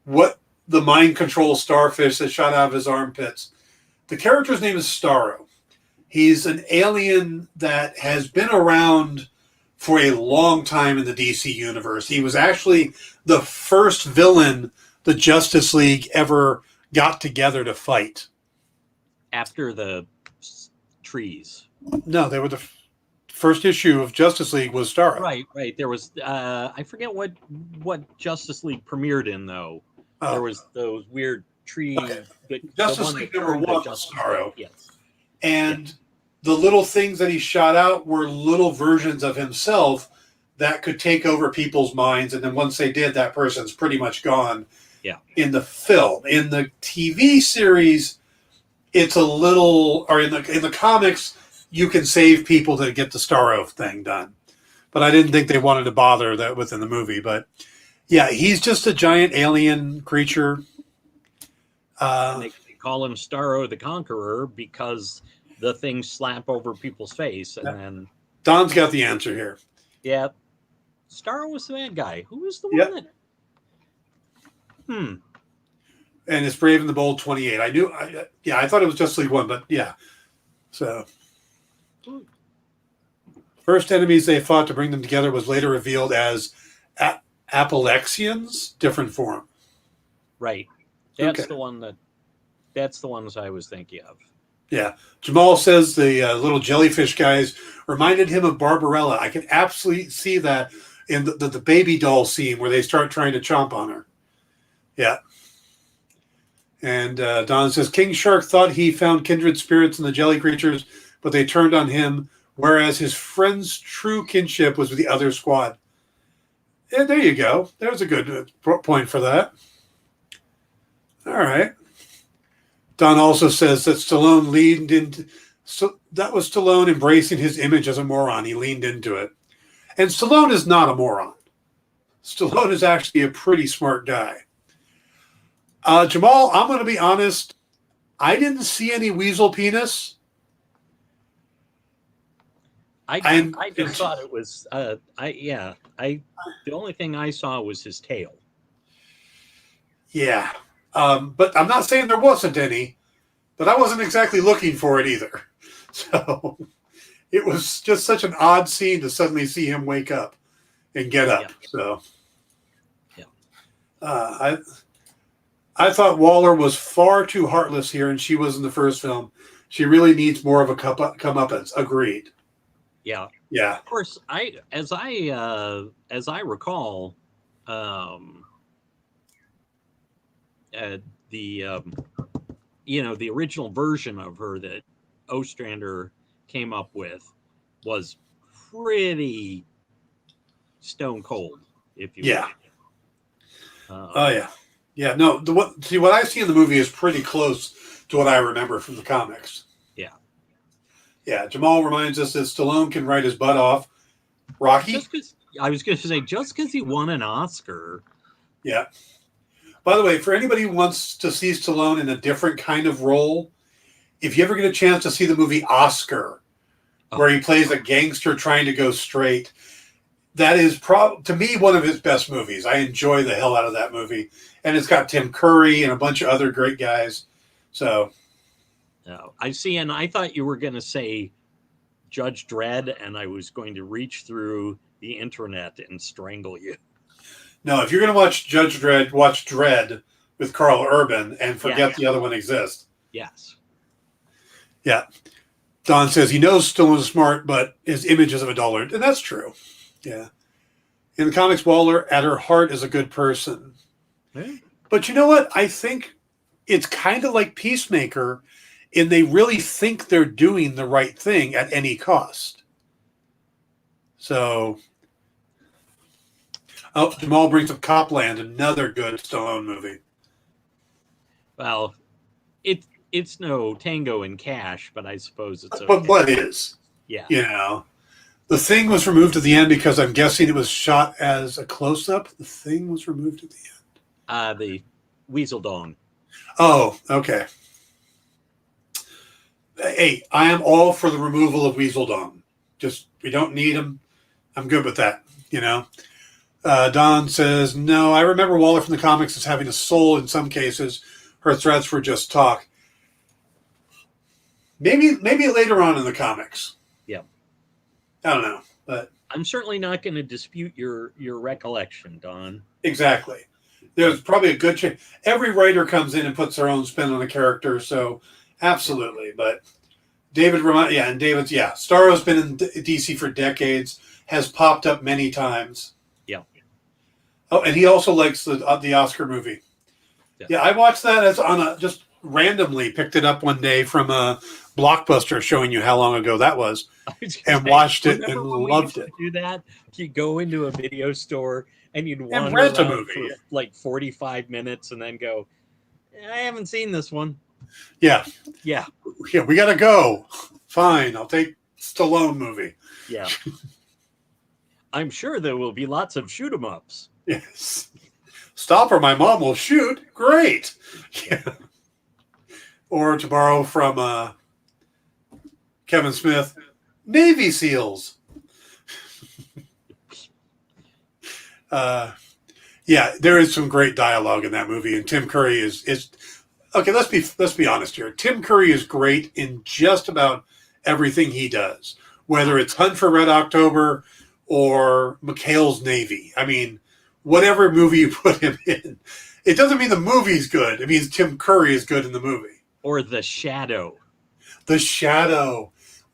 What the mind control starfish that shot out of his armpits? The character's name is Starro. He's an alien that has been around for a long time in the DC universe. He was actually the first villain the Justice League ever got together to fight. After the trees. No, they were the first issue of Justice League was Starro. Right. There was, I forget what Justice League premiered in, though. Oh. There was those weird trees. Okay. Justice League number 1 was Starro. Yes. And the little things that he shot out were little versions of himself that could take over people's minds. And then once they did, that person's pretty much gone. Yeah. In the film. In the TV series, it's a little, or in the comics, you can save people to get the Starro thing done. But I didn't think they wanted to bother that within the movie. But yeah, he's just a giant alien creature. They call him Starro the Conqueror because the things slap over people's face. And then Don's got the answer here. Yeah. Starro was the bad guy. Who was the one that... And it's Brave and the Bold 28. I thought it was Justice League 1, but yeah. So, first enemies they fought to bring them together was later revealed as Apalexians, different form. Right. That's the one that's the ones I was thinking of. Yeah. Jamal says the little jellyfish guys reminded him of Barbarella. I can absolutely see that in the baby doll scene where they start trying to chomp on her. Yeah. And Don says, King Shark thought he found kindred spirits in the jelly creatures, but they turned on him, whereas his friend's true kinship was with the other squad. Yeah, there you go. There's a good point for that. All right. Don also says that Stallone leaned into... So that was Stallone embracing his image as a moron. He leaned into it. And Stallone is not a moron. Stallone is actually a pretty smart guy. Jamal, I'm going to be honest. I didn't see any weasel penis. I just thought it was the only thing I saw was his tail. Yeah. But I'm not saying there wasn't any, but I wasn't exactly looking for it either. So it was just such an odd scene to suddenly see him wake up and get up. Yeah. So Yeah. I thought Waller was far too heartless here, and she was in the first film. She really needs more of a comeuppance. Agreed. Yeah. Yeah. Of course, as I recall, the original version of her that Ostrander came up with was pretty stone cold, if you Yeah. will. Oh yeah. Yeah. No. What I see in the movie is pretty close to what I remember from the comics. Yeah. Yeah. Jamal reminds us that Stallone can write his butt off. Rocky. I was going to say, just because he won an Oscar. Yeah. By the way, for anybody who wants to see Stallone in a different kind of role, if you ever get a chance to see the movie Oscar, where he plays a gangster trying to go straight, that is to me one of his best movies. I enjoy the hell out of that movie, and it's got Tim Curry and a bunch of other great guys. So, I see, and I thought you were going to say Judge Dredd, and I was going to reach through the internet and strangle you. No, if you're going to watch Judge Dredd, watch Dredd with Carl Urban and forget the other one exists. Yes. Yeah. Don says he knows Stallone is smart, but his image is of a dollar. And that's true. Yeah. In the comics, Waller, at her heart, is a good person. Hey. But you know what? I think it's kind of like Peacemaker, and they really think they're doing the right thing at any cost. So... Oh, Jamal brings up Copland, another good Stallone movie. Well, it's no Tango and Cash, but I suppose it's okay. But what is? Yeah. You know, The Thing was removed at the end because I'm guessing it was shot as a close-up. The Thing was removed at the end. The Weasel Dong. Oh, okay. Hey, I am all for the removal of Weasel Dong. Just, we don't need him. I'm good with that, you know. Don says, no, I remember Waller from the comics as having a soul in some cases. Her threats were just talk. Maybe later on in the comics. Yeah. I don't know, but I'm certainly not going to dispute your recollection, Don. Exactly. There's probably a good chance. Every writer comes in and puts their own spin on a character, so absolutely. But Starro's been in DC for decades, has popped up many times. Yeah. Oh, and he also likes the Oscar movie. Yeah, I watched that as just randomly picked it up one day from a Blockbuster, showing you how long ago that was, and watched it and loved it. Do that? You go into a video store and you'd wander rent a around movie for like 45 minutes and then go, I haven't seen this one. Yeah. Yeah. Yeah, we got to go. Fine, I'll take Stallone movie. Yeah. I'm sure there will be lots of shoot 'em ups. Yes. Stop or my mom will shoot. Great. Yeah. Or to borrow from Kevin Smith, Navy SEALs. Yeah, there is some great dialogue in that movie, and Tim Curry is okay. Let's be honest here. Tim Curry is great in just about everything he does, whether it's Hunt for Red October or McHale's Navy. I mean, whatever movie you put him in, it doesn't mean the movie's good. It means Tim Curry is good in the movie. Or The Shadow. The Shadow.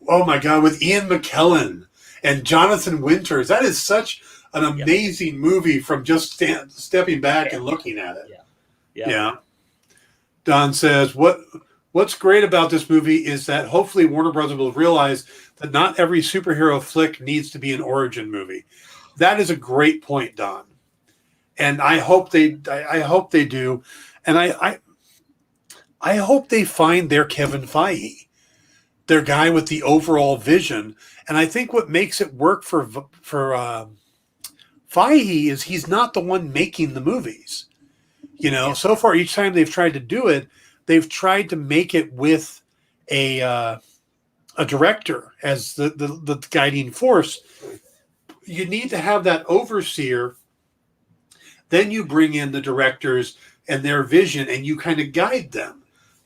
Oh my God, with Ian McKellen and Jonathan Winters. That is such an amazing movie from just stepping back and looking at it. Yeah. Don says, what's great about this movie is that hopefully Warner Brothers will realize that not every superhero flick needs to be an origin movie. That is a great point, Don. And I hope they do. And I hope they find their Kevin Feige, their guy with the overall vision. And I think what makes it work for Fahey he's not the one making the movies. So far each time they've tried to do it, they've tried to make it with a director as the guiding force. You need to have that overseer. Then you bring in the directors and their vision, and you kind of guide them.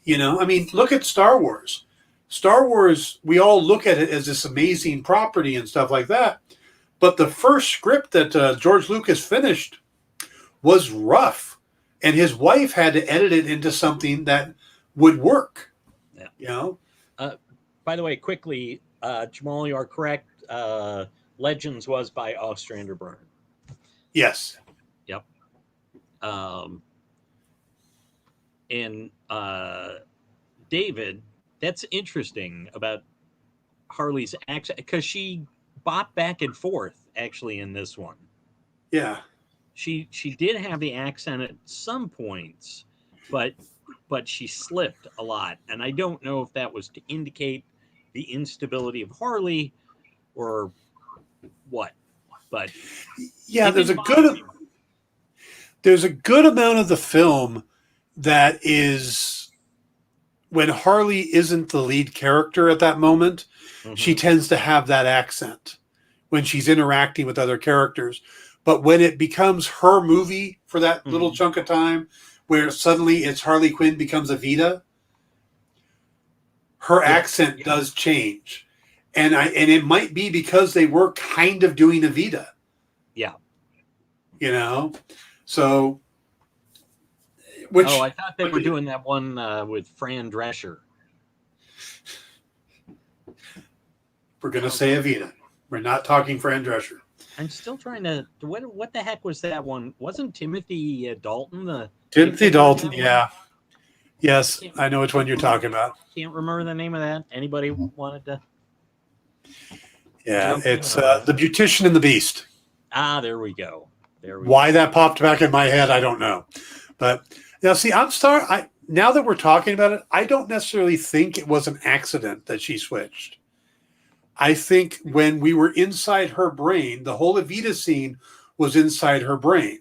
Look at Star Wars. Star Wars, we all look at it as this amazing property and stuff like that. But the first script that George Lucas finished was rough, and his wife had to edit it into something that would work. Yeah. By the way, quickly, Jamal, you are correct. Legends was by Ostrander Byrne. Yes. Yep. And David, that's interesting about Harley's accent, because she bopped back and forth actually in this one. Yeah. She did have the accent at some points, but she slipped a lot. And I don't know if that was to indicate the instability of Harley or what. But yeah, there's a good amount of the film that is when Harley isn't the lead character at that moment. Mm-hmm. She tends to have that accent when she's interacting with other characters. But when it becomes her movie for that mm-hmm. little chunk of time, where suddenly it's Harley Quinn becomes Evita, her accent does change. And it might be because they were kind of doing Evita. Yeah. So I thought they were doing that one with Fran Drescher. We're going to say Evita. We're not talking Fran Drescher. I'm still trying to. What the heck was that one? Wasn't Timothy Dalton the? Timothy Dalton, yeah. Yes, I know which one you're talking about. Can't remember the name of that. Anybody wanted to? Yeah, it's The Beautician and the Beast. Ah, there we go. Why that popped back in my head, I don't know. But now, see, now that we're talking about it, I don't necessarily think it was an accident that she switched. I think when we were inside her brain, the whole Evita scene was inside her brain,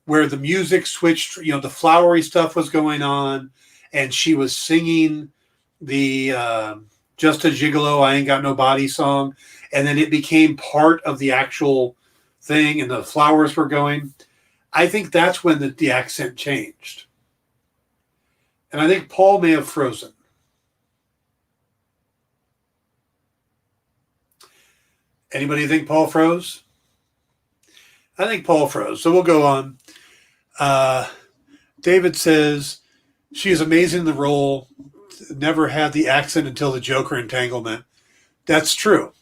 where the music switched, the flowery stuff was going on, and she was singing the Just a Gigolo, I Ain't Got No Body song, and then it became part of the actual thing, and the flowers were going. I think that's when the accent changed. And I think Paul may have frozen. Anybody think Paul froze? I think Paul froze. So we'll go on. David says, she is amazing in the role. Never had the accent until the Joker entanglement. That's true.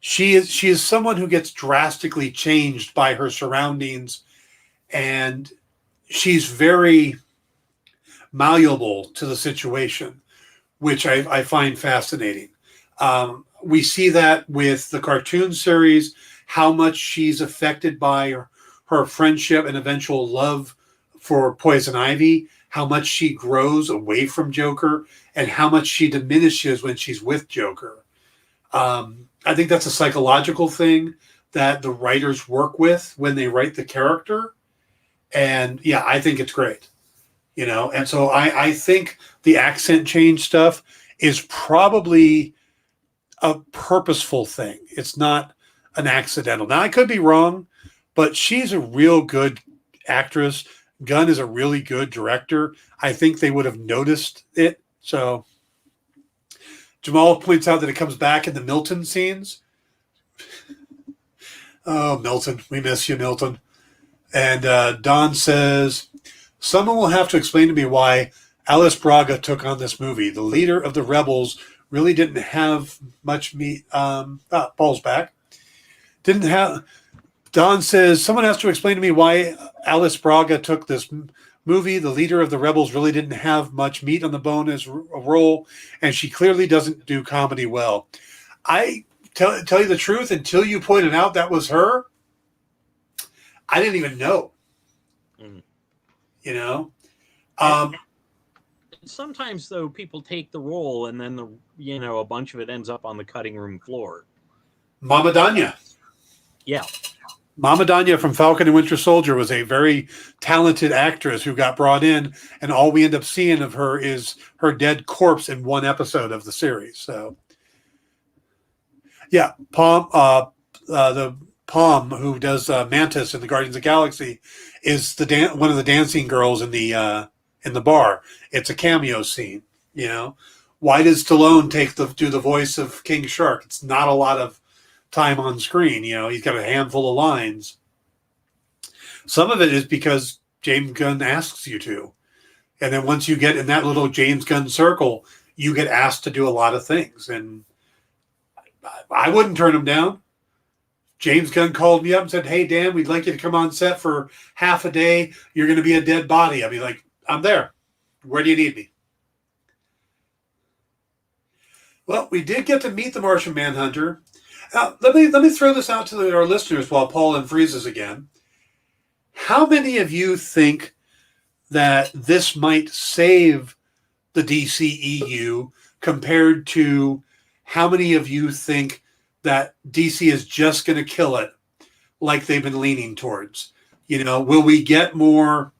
She is someone who gets drastically changed by her surroundings, and she's very malleable to the situation, which I find fascinating. We see that with the cartoon series, how much she's affected by her friendship and eventual love for Poison Ivy, how much she grows away from Joker, and how much she diminishes when she's with Joker. I think that's a psychological thing that the writers work with when they write the character. And yeah, I think it's great. And so I think the accent change stuff is probably a purposeful thing. It's not an accidental. Now, I could be wrong, but she's a real good actress. Gunn is a really good director. I think they would have noticed it. So Jamal points out that it comes back in the Milton scenes. Oh, Milton. We miss you, Milton. And Don says, someone will have to explain to me why Alice Braga took on this movie. The leader of the rebels really didn't have much meat. Paul's back. Don says, someone has to explain to me why Alice Braga took this movie. The leader of the rebels really didn't have much meat on the bone as a role, and she clearly doesn't do comedy well. I tell you the truth, until you pointed out that was her, I didn't even know. Sometimes, though, people take the role and then a bunch of it ends up on the cutting room floor. Mama Danya. Yeah. Mama Danya from Falcon and Winter Soldier was a very talented actress who got brought in, and all we end up seeing of her is her dead corpse in one episode of the series. So, yeah, the Palm who does Mantis in the Guardians of the Galaxy is one of the dancing girls in the bar. It's a cameo scene. You know, why does Stallone do the voice of King Shark? It's not a lot of time on screen. You know, he's got a handful of lines. Some of it is because James Gunn asks you to. And then once you get in that little James Gunn circle, you get asked to do a lot of things. And I wouldn't turn him down. James Gunn called me up and said, "Hey, Dan, we'd like you to come on set for half a day. You're going to be a dead body." I'd be like, "I'm there. Where do you need me?" Well, we did get to meet the Martian Manhunter. Let me throw this out to our listeners while Paul unfreezes again. How many of you think that this might save the DCEU compared to how many of you think that DC is just going to kill it like they've been leaning towards? You know, will we get more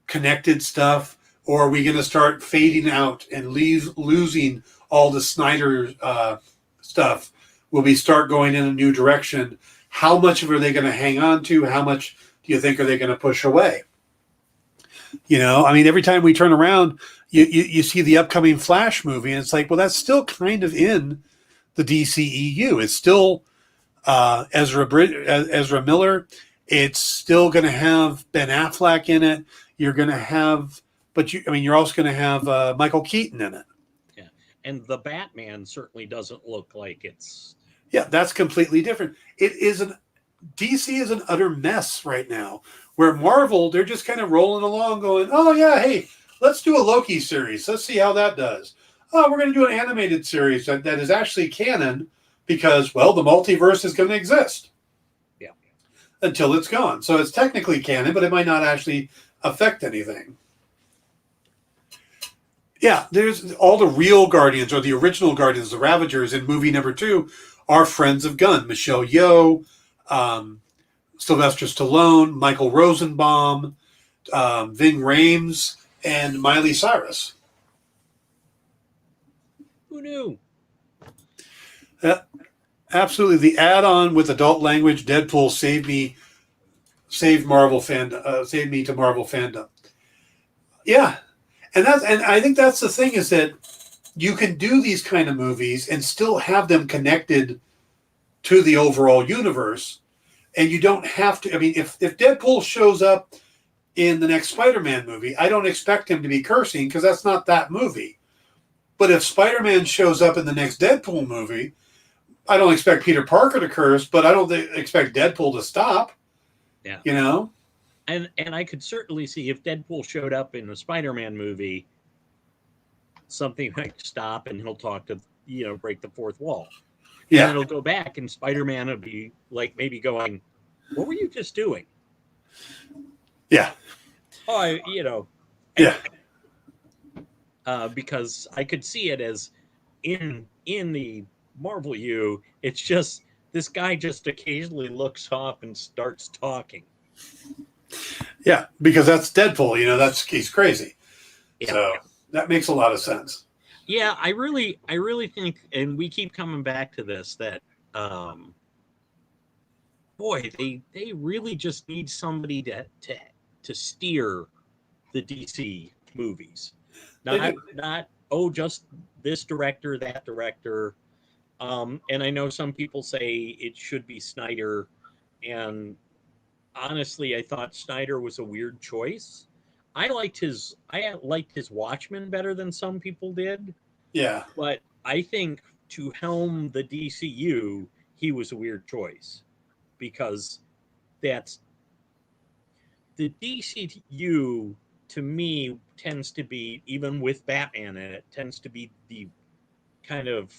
connected stuff, or are we going to start fading out and losing all the Snyder stuff? Will we start going in a new direction? How much of it are they going to hang on to? How much do you think are they going to push away? You know, I mean, every time we turn around, you see the upcoming Flash movie, and it's like, well, that's still kind of in the DCEU. It's still Ezra Miller. It's still going to have Ben Affleck in it. You're going to have, you're also going to have Michael Keaton in it. Yeah, and the Batman certainly doesn't look like it's. Yeah, that's completely different. DC is an utter mess right now. Where Marvel, they're just kind of rolling along, going, "Oh yeah, hey, let's do a Loki series. Let's see how that does. Oh, we're going to do an animated series that is actually canon because, well, the multiverse is going to exist." Yeah. Until it's gone. So it's technically canon, but it might not actually affect anything. Yeah, there's all the real Guardians, or the original Guardians, the Ravagers in movie number 2 are friends of Gunn. Michelle Yeoh, Sylvester Stallone, Michael Rosenbaum, Ving Rhames, and Miley Cyrus. Who knew? Absolutely. The add-on with adult language, Deadpool, saved me to Marvel fandom. Yeah. And I think that's the thing, is that you can do these kind of movies and still have them connected to the overall universe. And you don't have to, I mean, if Deadpool shows up in the next Spider-Man movie, I don't expect him to be cursing because that's not that movie. But if Spider-Man shows up in the next Deadpool movie, I don't expect Peter Parker to curse, but I don't expect Deadpool to stop. Yeah. You know? And I could certainly see if Deadpool showed up in a Spider-Man movie, something might stop and he'll talk to, break the fourth wall. Yeah. And it'll go back and Spider-Man will be like maybe going, "What were you just doing?" Yeah. Oh, Yeah. Because I could see it as in the Marvel U, it's just this guy just occasionally looks up and starts talking. Yeah, because that's Deadpool, he's crazy. Yeah. So that makes a lot of sense. Yeah, I really think, and we keep coming back to this, that boy, they really just need somebody to steer the DC movies. Not just this director, that director. And I know some people say it should be Snyder, and honestly, I thought Snyder was a weird choice. I liked his Watchmen better than some people did. Yeah. But I think to helm the DCU, he was a weird choice because that's the DCU to me tends to be, even with Batman in it, tends to be the kind of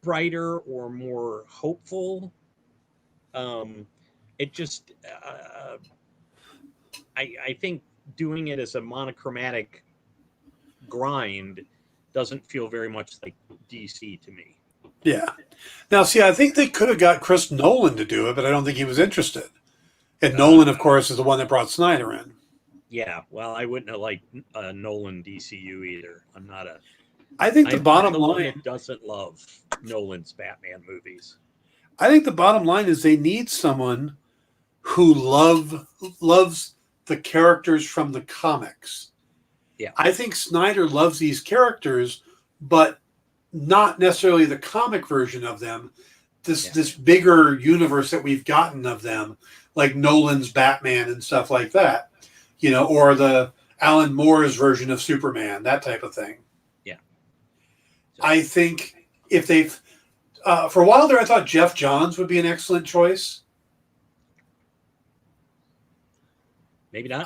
brighter or more hopeful. It just, I think doing it as a monochromatic grind doesn't feel very much like DC to me. Yeah. Now, see, I think they could have got Chris Nolan to do it, but I don't think he was interested. And Nolan, of course, is the one that brought Snyder in. Yeah, well, I wouldn't have liked Nolan DCU either. I think the I'm bottom the one line. that doesn't love Nolan's Batman movies. I think the bottom line is they need someone who loves the characters from the comics. Yeah. I think Snyder loves these characters, but not necessarily the comic version of them. This bigger universe that we've gotten of them, like Nolan's Batman and stuff like that, or the Alan Moore's version of Superman, that type of thing. Yeah. So, I think if they've, for a while there, I thought Jeff Johns would be an excellent choice. maybe not.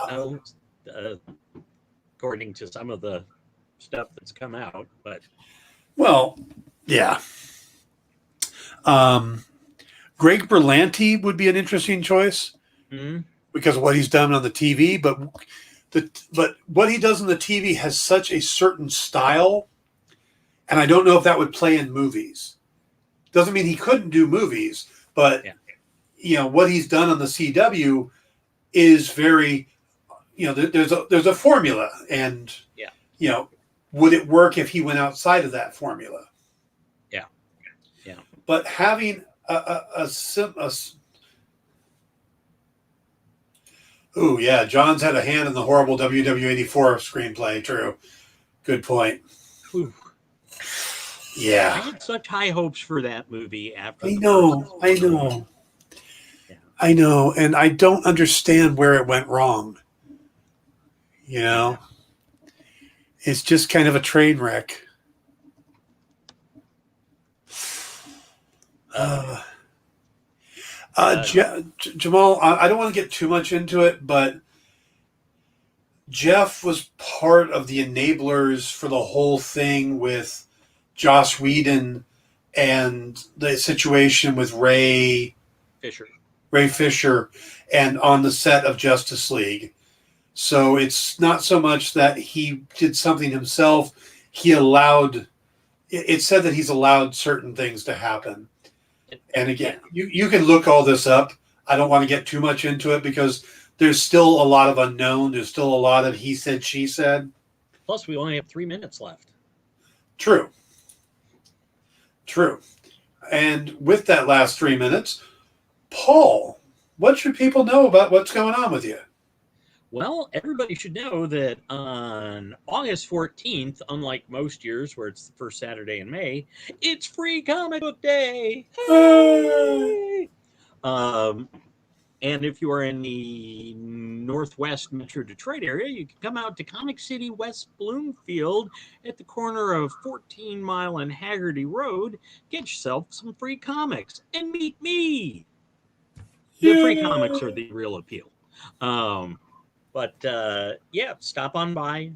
According to some of the stuff that's come out, but Well, yeah. Greg Berlanti would be an interesting choice because of what he's done on the TV, but what he does on the TV has such a certain style, and I don't know if that would play in movies. Doesn't mean he couldn't do movies, but what he's done on the CW is very, there's a formula, and would it work if he went outside of that formula? Yeah. But having John's had a hand in the horrible WW84 screenplay. True. Good point. Whew. Yeah. I had such high hopes for that movie after. I know. Yeah. I know, and I don't understand where it went wrong. It's just kind of a train wreck. Jamal, I don't want to get too much into it, but Jeff was part of the enablers for the whole thing with Joss Whedon and the situation with Ray Fisher, and on the set of Justice League. So it's not so much that he did something himself. It said that he's allowed certain things to happen. And again, you can look all this up. I don't want to get too much into it because there's still a lot of unknown. There's still a lot of he said, she said. Plus, we only have 3 minutes left. True. And with that last 3 minutes, Paul, what should people know about what's going on with you? Well, everybody should know that on August 14th, unlike most years where it's the first Saturday in May, it's Free Comic Book Day. Hey! And if you are in the Northwest Metro Detroit area, you can come out to Comic City West Bloomfield at the corner of 14 Mile and Haggerty Road. Get yourself some free comics and meet me. The free comics are the real appeal. But stop on by.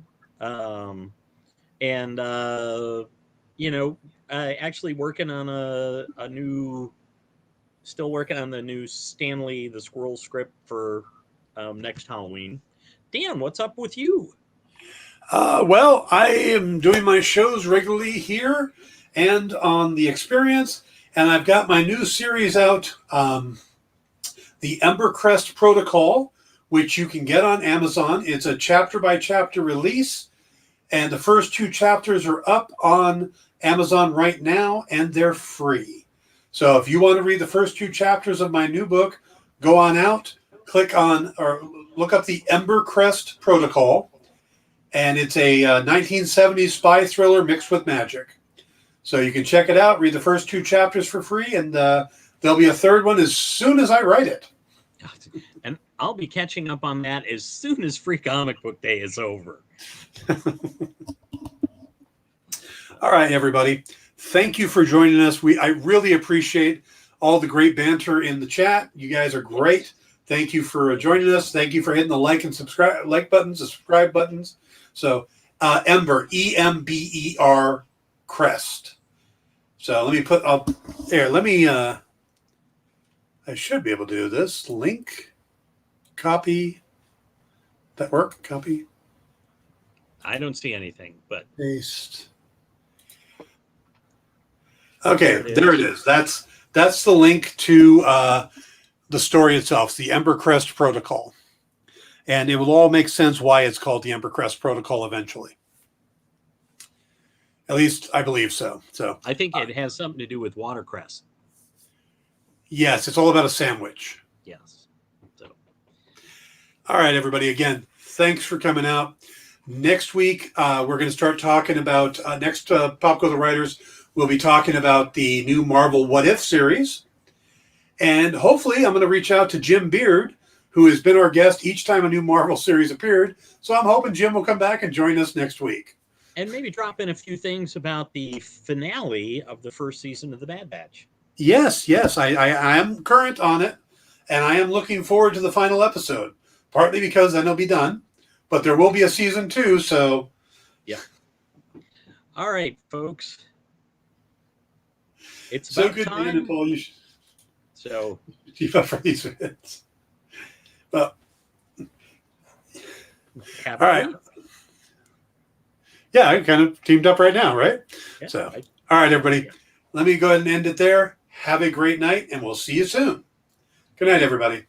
Actually working on still working on the new Stanley the Squirrel script for next Halloween. Dan, what's up with you? Well, I am doing my shows regularly here and on The Experience, and I've got my new series out, the Ember Crest Protocol, which you can get on Amazon. It's a chapter-by-chapter release, and the first 2 chapters are up on Amazon right now, and they're free. So if you want to read the first 2 chapters of my new book, go on out, click on or look up the Ember Crest Protocol, and it's a 1970s spy thriller mixed with magic. So you can check it out, read the first 2 chapters for free, and there'll be a third one as soon as I write it. And I'll be catching up on that as soon as Free Comic Book Day is over. All right, everybody. Thank you for joining us. I really appreciate all the great banter in the chat. You guys are great. Thank you for joining us. Thank you for hitting the like and subscribe buttons, the subscribe buttons. So Ember, Ember Crest. So let me put up there. I should be able to do this. Link, copy. That work? Copy. I don't see anything, but Paste. Okay, there it is. That's the link to the story itself, the Ember Crest Protocol. And it will all make sense why it's called the Ember Crest Protocol eventually. At least I believe so. So I think it has something to do with watercress. Yes, it's all about a sandwich. Yes. So. All right, everybody. Again, thanks for coming out. Next week, we're going to start talking about next Pop Go the Writers. We'll be talking about the new Marvel What If series. And hopefully I'm going to reach out to Jim Beard, who has been our guest each time a new Marvel series appeared. So I'm hoping Jim will come back and join us next week. And maybe drop in a few things about the finale of the first season of The Bad Batch. Yes. I am current on it, and I am looking forward to the final episode, partly because then it'll be done. But there will be a season 2, so... Yeah. All right, folks. It's so about good, time. Dan and Paul. You should So keep up for these minutes. Well, all right. Yeah, I kind of teamed up right now, right? Yeah, so, all right, everybody. Yeah. Let me go ahead and end it there. Have a great night, and we'll see you soon. Good night, everybody.